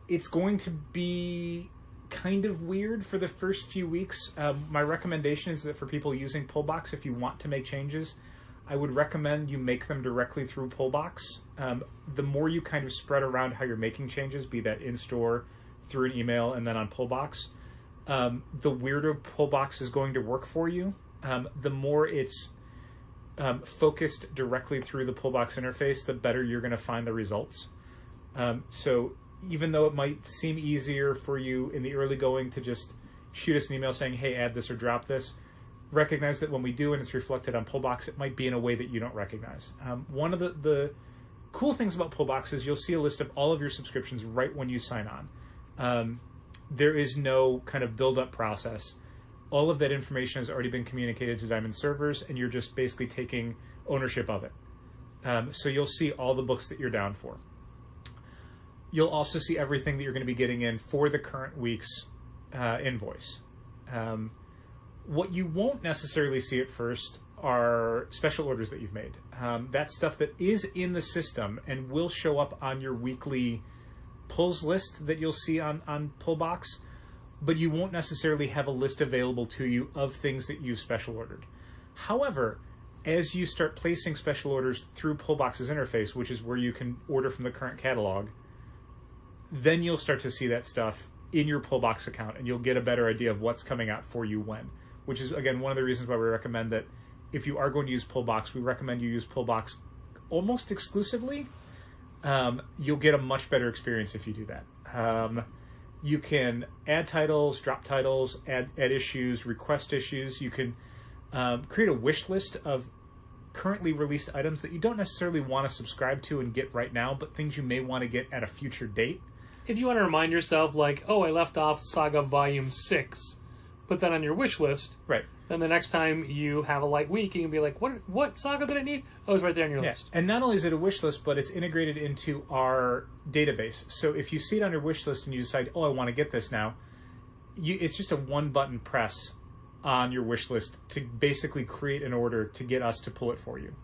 It's going to be kind of weird for the first few weeks. My recommendation is that for people using Pullbox, if you want to make changes, I would recommend you make them directly through Pullbox. The more you kind of spread around how you're making changes, be that in-store, through an email, and then on Pullbox, the weirder Pullbox is going to work for you. The more it's focused directly through the Pullbox interface, the better you're going to find the results. So even though it might seem easier for you in the early going to just shoot us an email saying, hey, add this or drop this, recognize that when we do and it's reflected on Pullbox, it might be in a way that you don't recognize. One of the cool things about Pullbox is you'll see a list of all of your subscriptions right when you sign on. There is no kind of build-up process. All of that information has already been communicated to Diamond servers, and you're just basically taking ownership of it. So you'll see all the books that you're down for. You'll also see everything that you're going to be getting in for the current week's invoice. What you won't necessarily see at first are special orders that you've made. That's stuff that is in the system and will show up on your weekly pulls list that you'll see on Pullbox, but you won't necessarily have a list available to you of things that you've special ordered. However, as you start placing special orders through Pullbox's interface, which is where you can order from the current catalog, then you'll start to see that stuff in your Pullbox account, and you'll get a better idea of what's coming out for you when, which is, again, one of the reasons why we recommend that if you are going to use Pullbox, we recommend you use Pullbox almost exclusively. You'll get a much better experience if you do that. You can add titles, drop titles, add issues, request issues. You can create a wish list of currently released items that you don't necessarily want to subscribe to and get right now, but things you may want to get at a future date. If you want to remind yourself, like, oh, I left off Saga Volume 6, put that on your wish list. Right. Then the next time you have a light week, you can be like, what Saga did I need? Oh, it's right there on your list. And not only is it a wish list, but it's integrated into our database. So if you see it on your wish list and you decide, oh, I want to get this now, it's just a one-button press on your wish list to basically create an order to get us to pull it for you.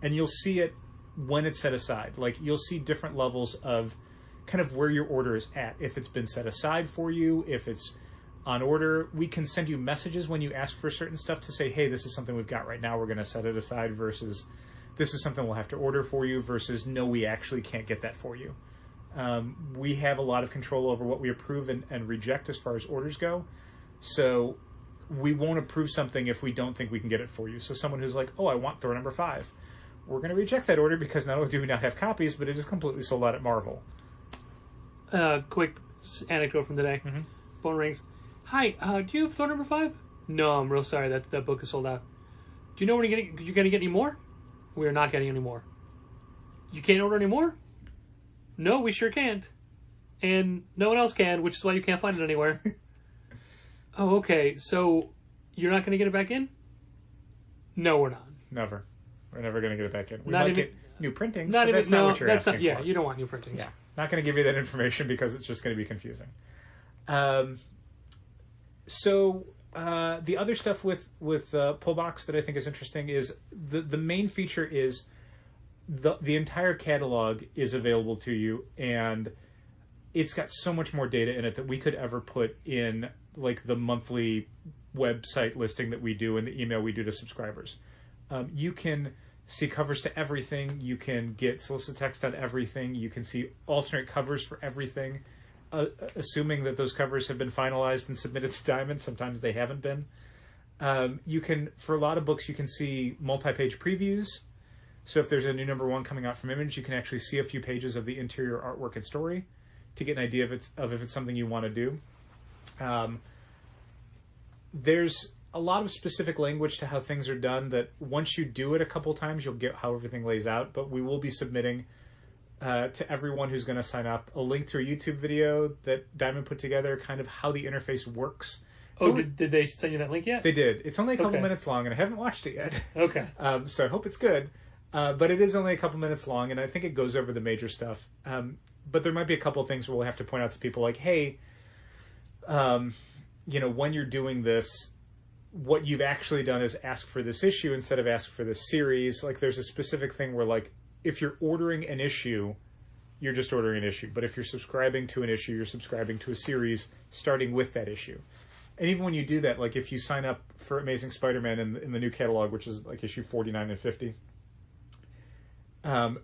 And you'll see it when it's set aside. Like, you'll see different levels of kind of where your order is at. If it's been set aside for you, if it's on order, we can send you messages when you ask for certain stuff to say, hey, this is something we've got right now, we're going to set it aside, versus this is something we'll have to order for you, versus no, we actually can't get that for you. We have a lot of control over what we approve and reject as far as orders go. So we won't approve something if we don't think we can get it for you. So someone who's like, oh, I want Thor number 5. We're going to reject that order because not only do we not have copies, but it is completely sold out at Marvel. Quick anecdote from today. Mm-hmm. Phone rings. Hi, do you have Thor number 5? No, I'm real sorry. That book is sold out. Do you know when you're going to get any more? We are not getting any more. You can't order any more? No, we sure can't. And no one else can, which is why you can't find it anywhere. Oh, okay. So you're not going to get it back in? No, we're not. Never. We're never going to get it back in. We not might even, get new printings, not but even, that's not no, what you're that's asking not, yeah, for. you don't want new printings. Yeah. Not going to give you that information because it's just going to be confusing. So the other stuff with Pullbox that I think is interesting is the main feature is the entire catalog is available to you, and it's got so much more data in it that we could ever put in like the monthly website listing that we do and the email we do to subscribers. You can see covers to everything. You can get solicit text on everything. You can see alternate covers for everything, assuming that those covers have been finalized and submitted to Diamond. Sometimes they haven't been. You can, for a lot of books, you can see multi-page previews. So if there's a new number 1 coming out from Image, you can actually see a few pages of the interior artwork and story to get an idea of if it's something you want to do. There's a lot of specific language to how things are done that once you do it a couple times, you'll get how everything lays out. But we will be submitting to everyone who's going to sign up a link to a YouTube video that Diamond put together, kind of how the interface works. Oh, did they send you that link yet? They did. It's only a couple minutes long, and I haven't watched it yet. Okay. So I hope it's good. But it is only a couple minutes long, and I think it goes over the major stuff. But there might be a couple of things where we'll have to point out to people like, hey, when you're doing this, what you've actually done is ask for this issue instead of ask for this series. Like, there's a specific thing where, like, if you're ordering an issue, you're just ordering an issue. But if you're subscribing to an issue, you're subscribing to a series starting with that issue. And even when you do that, like if you sign up for Amazing Spider-Man in the new catalog, which is like issue 49 and 50,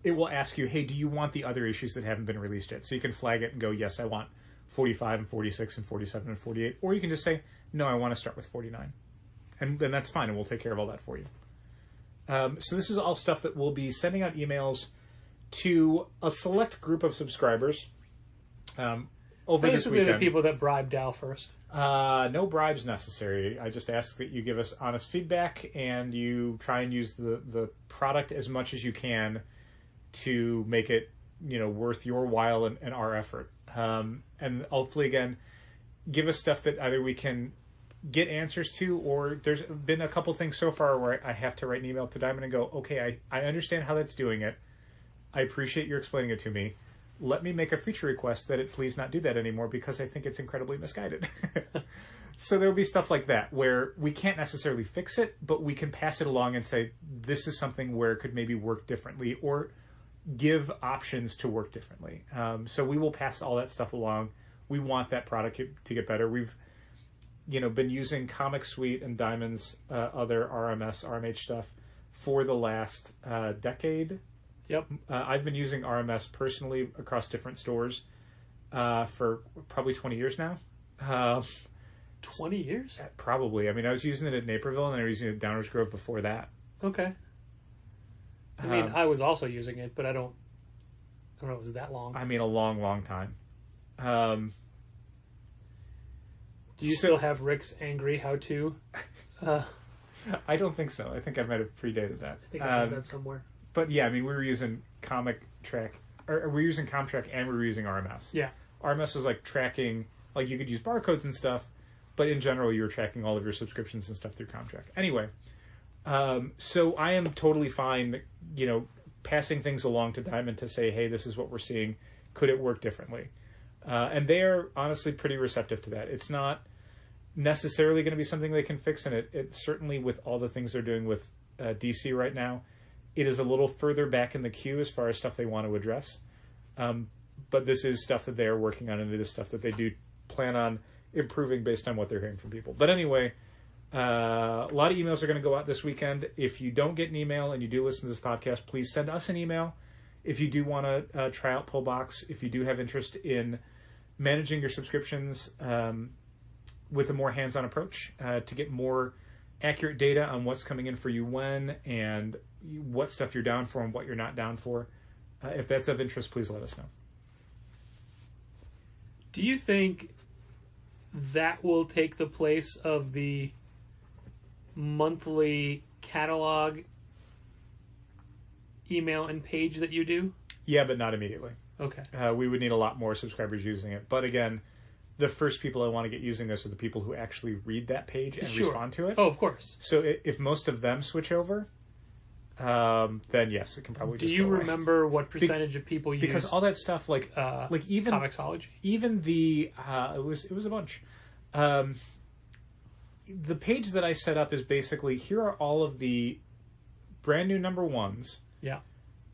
it will ask you, hey, do you want the other issues that haven't been released yet? So you can flag it and go, yes, I want 45 and 46 and 47 and 48. Or you can just say, no, I want to start with 49. And then that's fine, and we'll take care of all that for you. So this is all stuff that we'll be sending out emails to a select group of subscribers over this Basically, weekend. the people that bribed Dal first. No bribes necessary. I just ask that you give us honest feedback and you try and use the product as much as you can to make it, worth your while and our effort. And hopefully, again, give us stuff that either we can get answers to, or there's been a couple things so far where I have to write an email to Diamond and go, okay, I understand how that's doing it. I appreciate you explaining it to me. Let me make a feature request that it please not do that anymore because I think it's incredibly misguided. So there'll be stuff like that where we can't necessarily fix it, but we can pass it along and say, this is something where it could maybe work differently, or give options to work differently. So we will pass all that stuff along. We want that product to get better. We've, been using Comic Suite and Diamond's other RMS, RMH stuff for the last decade. Yep. I've been using RMS personally across different stores for probably 20 years now. 20 years? Probably. I mean, I was using it at Naperville, and I was using it at Downers Grove before that. Okay. I mean, I was also using it, but I don't know it was that long. I mean, a long, long time. Do you still have Rick's angry how-to? I don't think so. I think I might have predated that. I think I have that somewhere. But yeah, I mean, we were using Comic Track, or we were using ComTrack, and we were using RMS. Yeah. RMS was like tracking, like you could use barcodes and stuff, but in general, you were tracking all of your subscriptions and stuff through ComTrack. Anyway, so I am totally fine, passing things along to Diamond to say, hey, this is what we're seeing. Could it work differently? And they're honestly pretty receptive to that. It's not necessarily going to be something they can fix, and it certainly, with all the things they're doing with DC right now, it is a little further back in the queue as far as stuff they want to address. But this is stuff that they're working on, and it is stuff that they do plan on improving based on what they're hearing from people. But anyway, a lot of emails are going to go out this weekend. If you don't get an email and you do listen to this podcast, please send us an email. If you do want to try out Pullbox, if you do have interest in managing your subscriptions with a more hands-on approach to get more accurate data on what's coming in for you when, and what stuff you're down for and what you're not down for. If that's of interest, please let us know. Do you think that will take the place of the monthly catalog email and page that you do? Yeah, but not immediately. Okay. We would need a lot more subscribers using it. But again, the first people I want to get using this are the people who actually read that page and respond to it. Oh, of course. So if most of them switch over, then yes, it can probably just Do you go away. remember what percentage of people use? Because all that stuff, like even Comixology, even the it was a bunch. The page that I set up is basically, here are all of the brand new number ones. Yeah.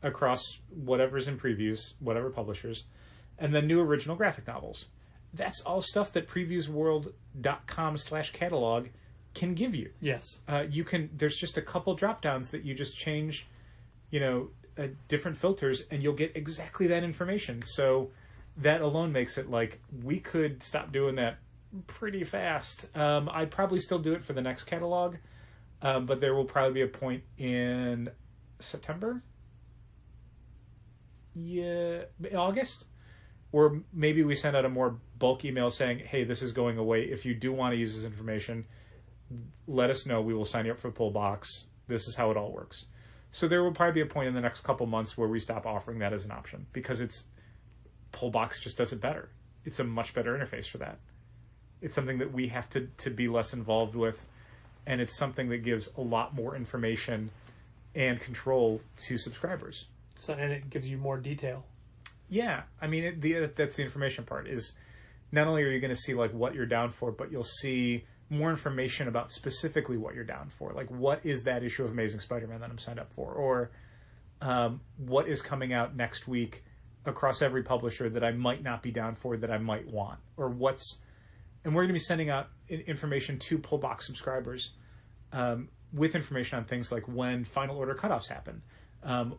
Across whatever's in previews, whatever publishers, and then new original graphic novels. That's all stuff that previewsworld.com/catalog can give you. Yes. You can. There's just a couple drop downs that you just change, different filters, and you'll get exactly that information. So that alone makes it like we could stop doing that pretty fast. I'd probably still do it for the next catalog, but there will probably be a point in September. Yeah, August, where maybe we send out a more bulk email saying, hey, this is going away. If you do want to use this information, let us know. We will sign you up for Pullbox. This is how it all works. So there will probably be a point in the next couple months where we stop offering that as an option, because Pullbox just does it better. It's a much better interface for that. It's something that we have to be less involved with, and it's something that gives a lot more information and control to subscribers. So, and it gives you more detail. Yeah, I mean, that's the information part. Is not only are you going to see like what you're down for, but you'll see more information about specifically what you're down for. Like, what is that issue of Amazing Spider-Man that I'm signed up for, or what is coming out next week across every publisher that I might not be down for that I might want, or and we're going to be sending out information to Pullbox subscribers with information on things like when final order cutoffs happen.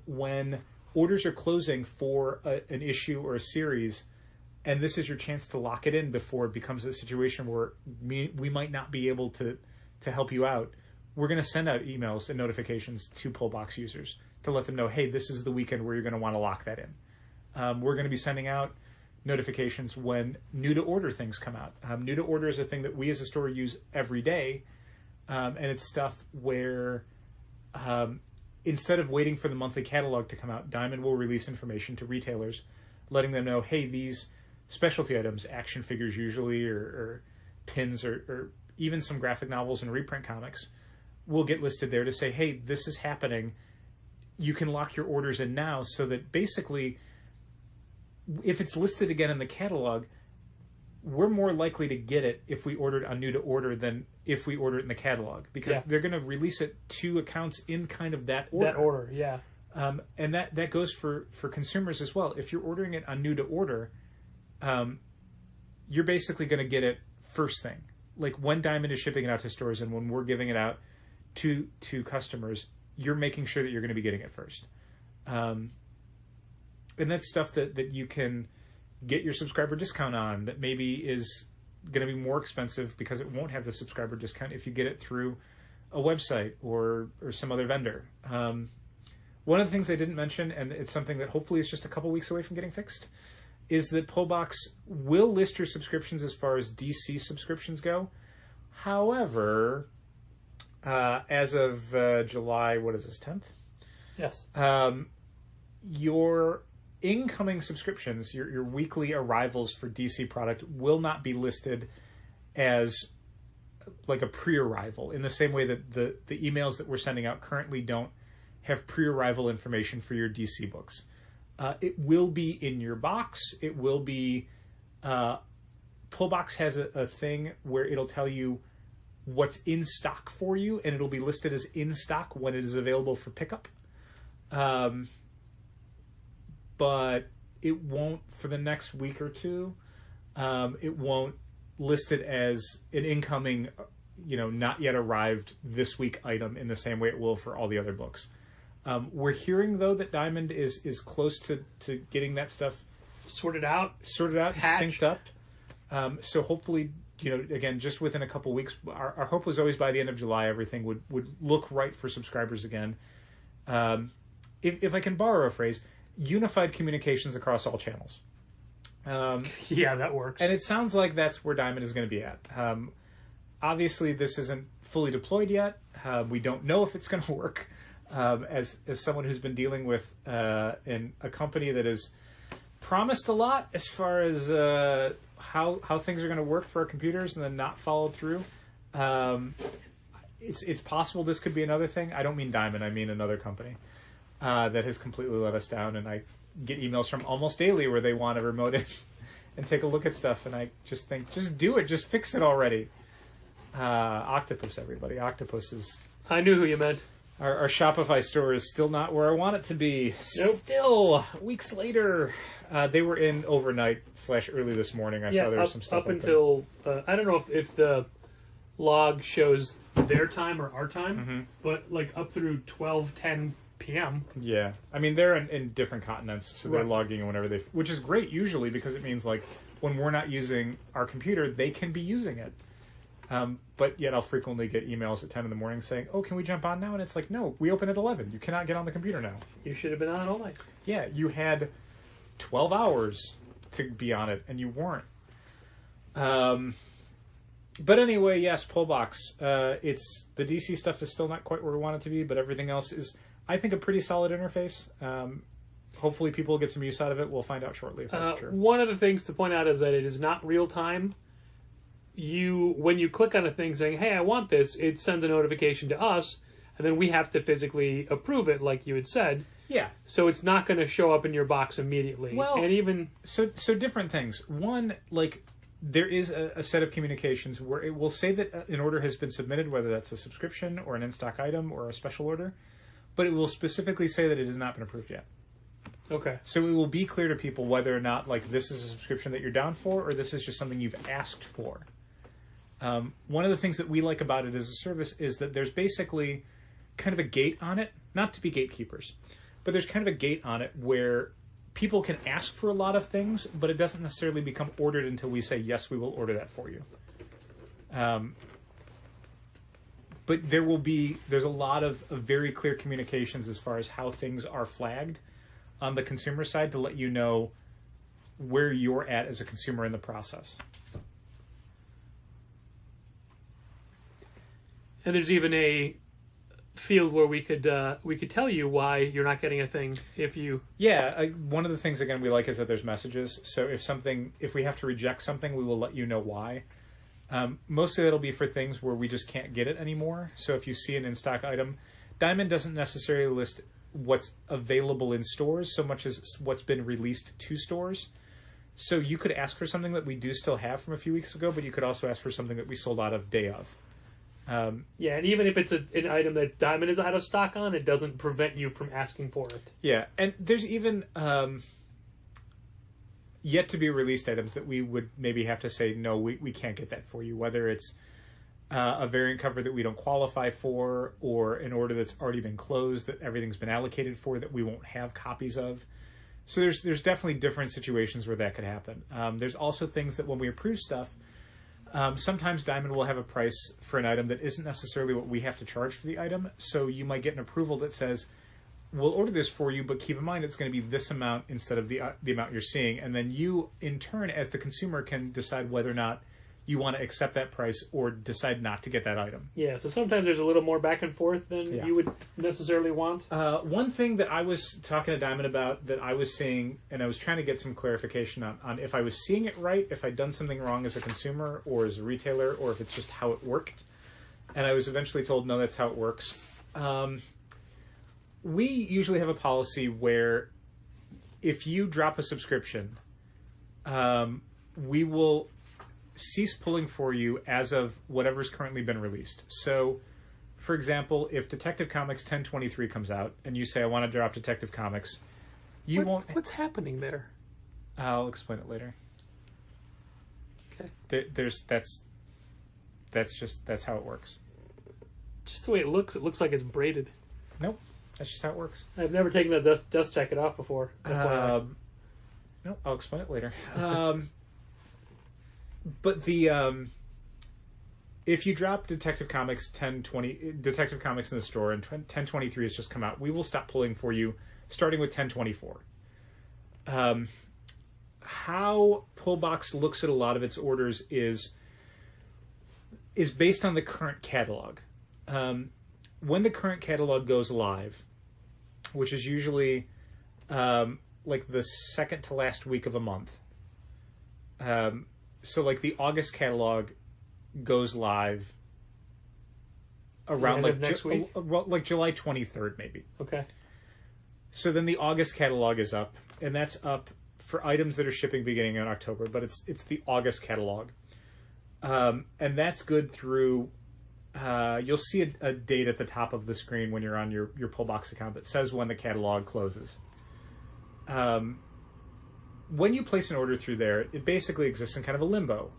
When orders are closing for an issue or a series and this is your chance to lock it in before it becomes a situation where we might not be able to help you out. We're going to send out emails and notifications to Pullbox users to let them know, hey, this is the weekend where you're going to want to lock that in. We're going to be sending out notifications when new-to-order things come out. New-to-order is a thing that we as a store use every day, and it's stuff where instead of waiting for the monthly catalog to come out, Diamond will release information to retailers, letting them know, hey, these specialty items, action figures usually, or pins, or even some graphic novels and reprint comics, will get listed there to say, hey, this is happening. You can lock your orders in now, so that basically, if it's listed again in the catalog, we're more likely to get it if we ordered on new to order than if we order it in the catalog, because they're going to release it to accounts in kind of that order. That order, yeah. And that goes for consumers as well. If you're ordering it on new to order, you're basically going to get it first thing. Like when Diamond is shipping it out to stores and when we're giving it out to customers, you're making sure that you're going to be getting it first. And that's stuff that you can get your subscriber discount on, that maybe is going to be more expensive because it won't have the subscriber discount if you get it through a website or some other vendor. One of the things I didn't mention, and it's something that hopefully is just a couple weeks away from getting fixed, is that Pullbox will list your subscriptions as far as DC subscriptions go. However, as of July, what is this, 10th? Yes. Your incoming subscriptions, your weekly arrivals for DC product, will not be listed as like a pre-arrival, in the same way that the emails that we're sending out currently don't have pre-arrival information for your DC books. It will be in your box. It will be... Pullbox has a thing where it'll tell you what's in stock for you, and it'll be listed as in stock when it is available for pickup. But it won't, for the next week or two, it won't list it as an incoming, not yet arrived this week item in the same way it will for all the other books. We're hearing, though, that Diamond is close to getting that stuff sorted out, patched, synced up. So hopefully, again, just within a couple weeks, our hope was always by the end of July, everything would look right for subscribers again. If I can borrow a phrase, unified communications across all channels. Yeah, that works. And it sounds like that's where Diamond is going to be at. Obviously, this isn't fully deployed yet. We don't know if it's going to work. As someone who's been dealing with a company that has promised a lot as far as how things are going to work for our computers and then not followed through, it's possible this could be another thing. I don't mean Diamond, I mean another company that has completely let us down. And I get emails from almost daily where they want to remote in and take a look at stuff, and I just think, just do it, just fix it already. Octopus, everybody. Octopus is... I knew who you meant. Our Shopify store is still not where I want it to be. Nope. Still, weeks later. They were in overnight / early this morning. I saw there was some stuff up until I don't know if the log shows their time or our time, but like up through 12:10 p.m. Yeah, I mean they're in different continents, so they're logging whenever they, which is great usually because it means like when we're not using our computer, they can be using it. But yet I'll frequently get emails at 10 in the morning saying, "Oh, can we jump on now?" And it's like, "No, we open at 11. You cannot get on the computer now." You should have been on all night. Yeah, you had 12 hours to be on it, and you weren't. But anyway, yes, Pullbox. It's the DC stuff is still not quite where we want it to be, but everything else is, I think, a pretty solid interface. Hopefully people get some use out of it. We'll find out shortly if that's true. One of the things to point out is that it is not real time. When you click on a thing saying, "Hey, I want this," it sends a notification to us, and then we have to physically approve it, like you had said. Yeah. So it's not going to show up in your box immediately. Well, and even so different things. One, like there is a set of communications where it will say that an order has been submitted, whether that's a subscription or an in-stock item or a special order, but it will specifically say that it has not been approved yet. Okay. So it will be clear to people whether or not like this is a subscription that you're down for, or this is just something you've asked for. One of the things that we like about it as a service is that there's basically kind of a gate on it, not to be gatekeepers, but there's kind of a gate on it where people can ask for a lot of things, but it doesn't necessarily become ordered until we say, yes, we will order that for you. But there's a lot of very clear communications as far as how things are flagged on the consumer side to let you know where you're at as a consumer in the process. And there's even a field where we could tell you why you're not getting a thing if you... Yeah, one of the things, again, we like is that there's messages. So if we have to reject something, we will let you know why. Mostly that'll be for things where we just can't get it anymore. So if you see an in-stock item, Diamond doesn't necessarily list what's available in stores so much as what's been released to stores. So you could ask for something that we do still have from a few weeks ago, but you could also ask for something that we sold out of day of. Yeah, and even if it's an item that Diamond is out of stock on, it doesn't prevent you from asking for it. Yeah, and there's even yet to be released items that we would maybe have to say, no, we can't get that for you, whether it's a variant cover that we don't qualify for, or an order that's already been closed that everything's been allocated for that we won't have copies of. So there's definitely different situations where that could happen. There's also things that when we approve stuff, sometimes Diamond will have a price for an item that isn't necessarily what we have to charge for the item. So you might get an approval that says, we'll order this for you, but keep in mind it's going to be this amount instead of the amount you're seeing. And then you, in turn, as the consumer, can decide whether or not you want to accept that price or decide not to get that item. Yeah, so sometimes there's a little more back and forth than you would necessarily want. One thing that I was talking to Diamond about that I was seeing, and I was trying to get some clarification on if I was seeing it right, if I'd done something wrong as a consumer or as a retailer, or if it's just how it worked. And I was eventually told, no, that's how it works. We usually have a policy where if you drop a subscription, we will cease pulling for you as of whatever's currently been released. So, for example, if Detective Comics 1023 comes out and you say, I want to drop Detective Comics, What's happening there? I'll explain it later. Okay. That's how it works. Just the way it looks like it's braided. Nope. That's just how it works. I've never taken the dust jacket off before. Nope. I'll explain it later. But if you drop Detective Comics 1020, Detective Comics in the store, and 1023 has just come out, we will stop pulling for you, starting with 1024. How Pullbox looks at a lot of its orders is based on the current catalog. When the current catalog goes live, which is usually like the second to last week of a month. So like the August catalog goes live around like next week? Like July 23rd maybe. Okay. So then the August catalog is up, and that's up for items that are shipping beginning in October, but it's the August catalog. And that's good through you'll see a date at the top of the screen when you're on your Pullbox account that says when the catalog closes. When you place an order through there, it basically exists in kind of a limbo.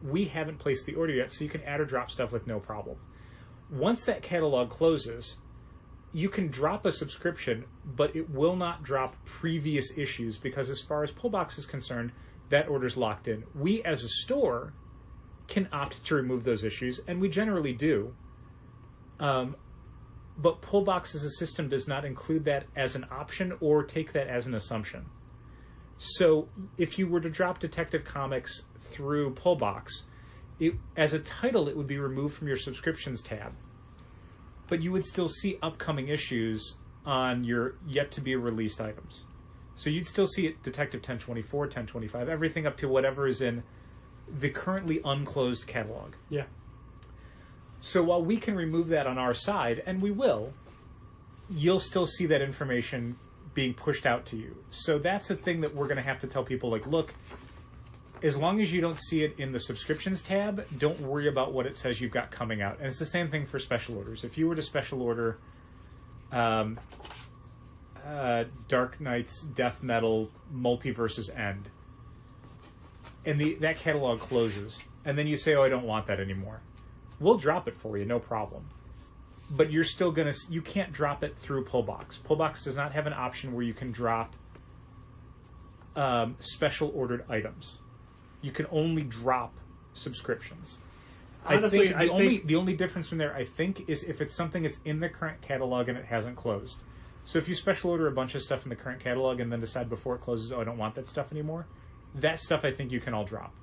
We haven't placed the order yet, so you can add or drop stuff with no problem. Once that catalog closes, you can drop a subscription, but it will not drop previous issues because as far as Pullbox is concerned, that order's locked in. We, as a store, can opt to remove those issues, and we generally do. But Pullbox as a system does not include that as an option or take that as an assumption. So if you were to drop Detective Comics through Pullbox, as a title, it would be removed from your subscriptions tab. But you would still see upcoming issues on your yet-to-be-released items. So you'd still see it Detective 1024, 1025, everything up to whatever is in the currently unclosed catalog. Yeah. So while we can remove that on our side, and we will, you'll still see that information being pushed out to you. So that's a thing that we're going to have to tell people, like, look, as long as you don't see it in the subscriptions tab, don't worry about what it says you've got coming out. And it's the same thing for special orders. If you were to special order Dark Knight's Death Metal Multiverse's End, and that catalog closes, and then you say, oh, I don't want that anymore, we'll drop it for you, no problem. But you're still going to... You can't drop it through Pullbox. Pullbox does not have an option where you can drop special ordered items. You can only drop subscriptions. Honestly, I think the only difference from there, I think, is if it's something that's in the current catalog and it hasn't closed. So if you special order a bunch of stuff in the current catalog and then decide before it closes, oh, I don't want that stuff anymore, that stuff I think you can all drop.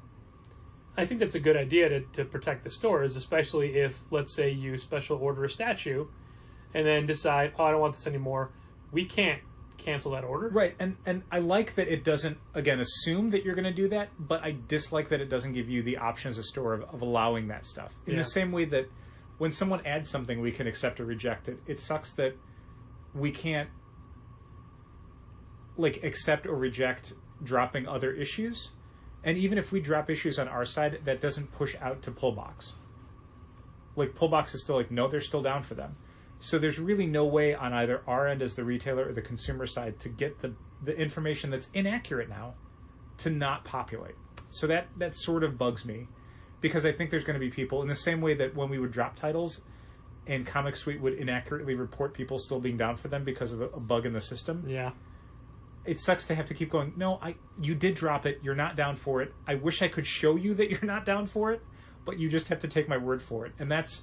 I think that's a good idea to protect the stores, especially if, let's say, you special order a statue and then decide, oh, I don't want this anymore. We can't cancel that order. Right, and I like that it doesn't, again, assume that you're going to do that, but I dislike that it doesn't give you the option as a store of allowing that stuff. In the same way that when someone adds something, we can accept or reject it. It sucks that we can't, like, accept or reject dropping other issues. And even if we drop issues on our side, that doesn't push out to Pullbox. Like, Pullbox is still like, no, they're still down for them. So there's really no way on either our end as the retailer or the consumer side to get the information that's inaccurate now to not populate. So that sort of bugs me, because I think there's going to be people, in the same way that when we would drop titles and Comic Suite would inaccurately report people still being down for them because of a bug in the system. Yeah. It sucks to have to keep going, no, you did drop it, you're not down for it. I wish I could show you that you're not down for it, but you just have to take my word for it. And that's,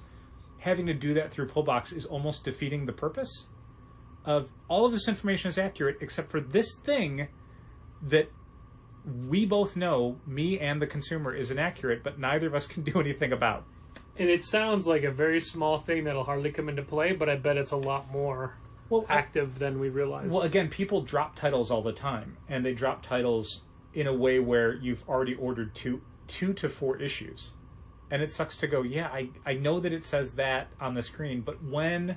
having to do that through Pullbox is almost defeating the purpose of all of this information is accurate except for this thing that we both know, me and the consumer, is inaccurate, but neither of us can do anything about. And it sounds like a very small thing that'll hardly come into play, but I bet it's a lot more active than we realize. Well, again, people drop titles all the time, and they drop titles in a way where you've already ordered two to four issues. And it sucks to go, yeah, I know that it says that on the screen, but when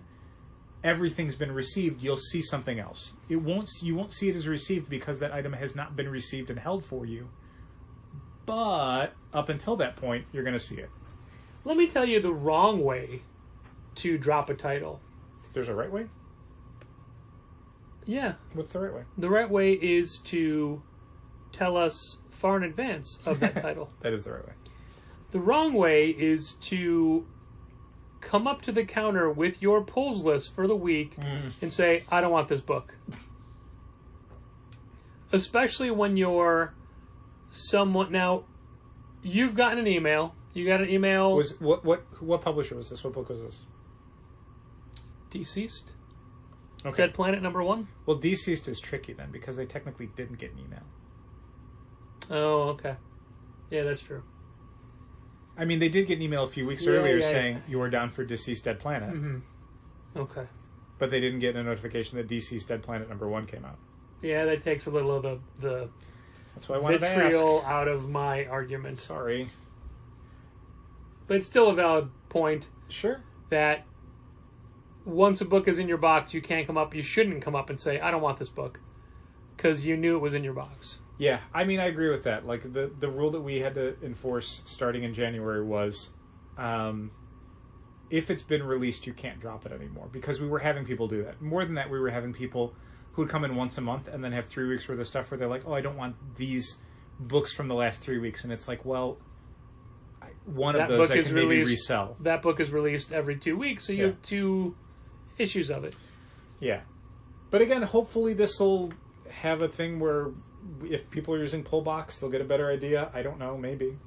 everything's been received, you'll see something else. You won't see it as received because that item has not been received and held for you. But up until that point, you're going to see it. Let me tell you the wrong way to drop a title. There's a right way? Yeah. What's the right way? The right way is to tell us far in advance of that title. That is the right way. The wrong way is to come up to the counter with your pulls list for the week and say, I don't want this book. Especially when you're someone... Now, you've gotten an email. You got an email... What publisher was this? What book was this? Deceased. Okay. Dead Planet #1? Well, Deceased is tricky then, because they technically didn't get an email. Oh, okay. Yeah, that's true. I mean, they did get an email a few weeks earlier saying you are down for Deceased Dead Planet. Mm-hmm. Okay. But they didn't get a notification that Deceased Dead Planet #1 came out. Yeah, that takes a little of the That's why I wanted vitriol to ask. out of my argument. Sorry. But it's still a valid point. Sure. That once a book is in your box, you shouldn't come up and say, I don't want this book. Because you knew it was in your box. Yeah, I mean, I agree with that. Like, the rule that we had to enforce starting in January was, if it's been released, you can't drop it anymore. Because we were having people do that. More than that, we were having people who would come in once a month and then have 3 weeks worth of stuff where they're like, oh, I don't want these books from the last 3 weeks. And it's like, well, one of those I can maybe resell. That book is released every 2 weeks, so you have 2 issues of it. Yeah. But again, hopefully this will have a thing where if people are using Pullbox, they'll get a better idea. I don't know. Maybe.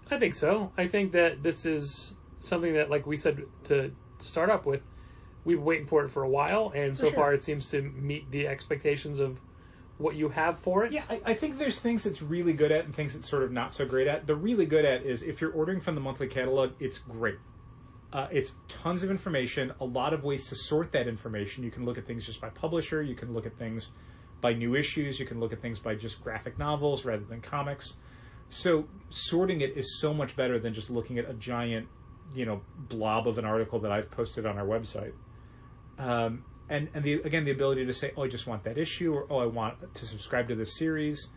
I think so. I think that this is something that, like we said to start up with, we've been waiting for it for a while, and so far it seems to meet the expectations of what you have for it. Yeah, I think there's things it's really good at and things it's sort of not so great at. The really good at is if you're ordering from the monthly catalog, it's great. It's tons of information, a lot of ways to sort that information. You can look at things just by publisher. You can look at things by new issues. You can look at things by just graphic novels rather than comics. So sorting it is so much better than just looking at a giant, blob of an article that I've posted on our website. And the ability to say, oh, I just want that issue, or oh, I want to subscribe to this series.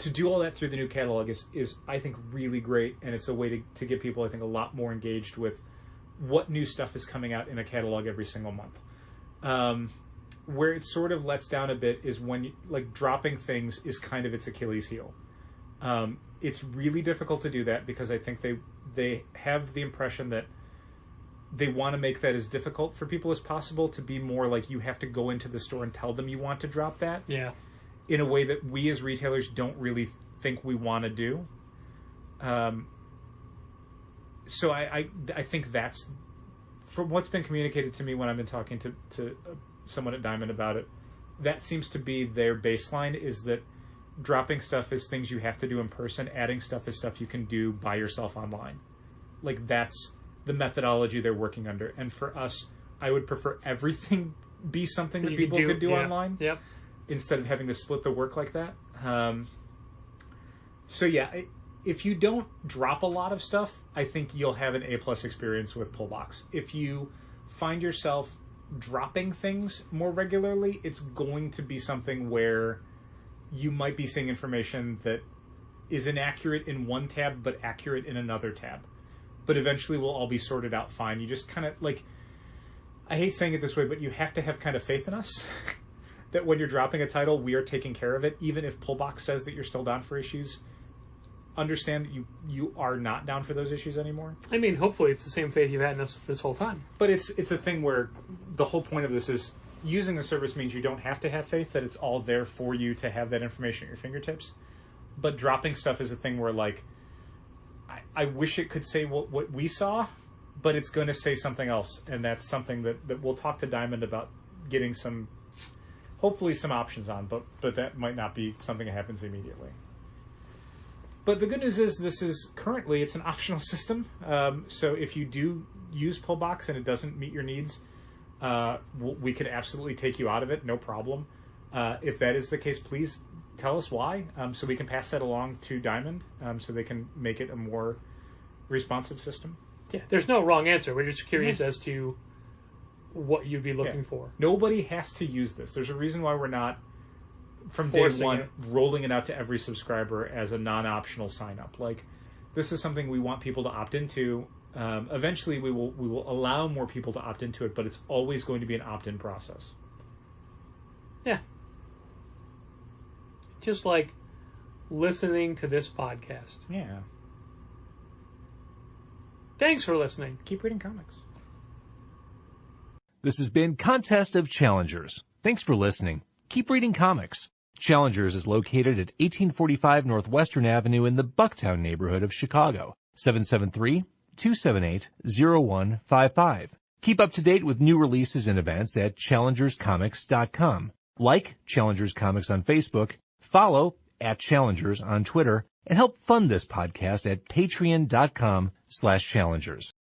To do all that through the new catalog is I think, really great, and it's a way to get people, I think, a lot more engaged with what new stuff is coming out in a catalog every single month. Where it sort of lets down a bit is when, dropping things is kind of its Achilles heel. It's really difficult to do that because I think they have the impression that they want to make that as difficult for people as possible, to be more like you have to go into the store and tell them you want to drop that. Yeah. In a way that we as retailers don't really think we want to do. So I think that's, from what's been communicated to me when I've been talking to someone at Diamond about it, that seems to be their baseline, is that dropping stuff is things you have to do in person, adding stuff is stuff you can do by yourself online. Like, that's the methodology they're working under. And for us, I would prefer everything be something that people could do online. Yep. Instead of having to split the work like that. So yeah, if you don't drop a lot of stuff, I think you'll have an A+ experience with Pullbox. If you find yourself dropping things more regularly, it's going to be something where you might be seeing information that is inaccurate in one tab but accurate in another tab. But eventually we'll all be sorted out fine. You just kind of, like, I hate saying it this way, but you have to have kind of faith in us that when you're dropping a title, we are taking care of it. Even if Pullbox says that you're still down for issues, understand that you are not down for those issues anymore. I mean, hopefully it's the same faith you've had in us this whole time. But it's a thing where the whole point of this is using the service means you don't have to have faith that it's all there for you to have that information at your fingertips. But dropping stuff is a thing where, like, I wish it could say what we saw, but it's going to say something else. And that's something that we'll talk to Diamond about getting hopefully some options on, but that might not be something that happens immediately. But the good news is currently it's an optional system. So if you do use Pullbox and it doesn't meet your needs, we could absolutely take you out of it, no problem. If that is the case, please tell us why, so we can pass that along to Diamond, so they can make it a more responsive system. Yeah, there's no wrong answer. We're just curious as to what you'd be looking for. Nobody has to use this. There's a reason why we're not, from Forcing day one, it. rolling it out to every subscriber as a non-optional sign-up. Like, this is something we want people to opt into. Eventually, we will allow more people to opt into it, but it's always going to be an opt-in process. Yeah. Just like listening to this podcast. Yeah. Thanks for listening. Keep reading comics. This has been Contest of Challengers. Thanks for listening. Keep reading comics. Challengers is located at 1845 Northwestern Avenue in the Bucktown neighborhood of Chicago. 773-278-0155. Keep up to date with new releases and events at challengerscomics.com. Like Challengers Comics on Facebook, follow @Challengers on Twitter, and help fund this podcast at patreon.com/challengers.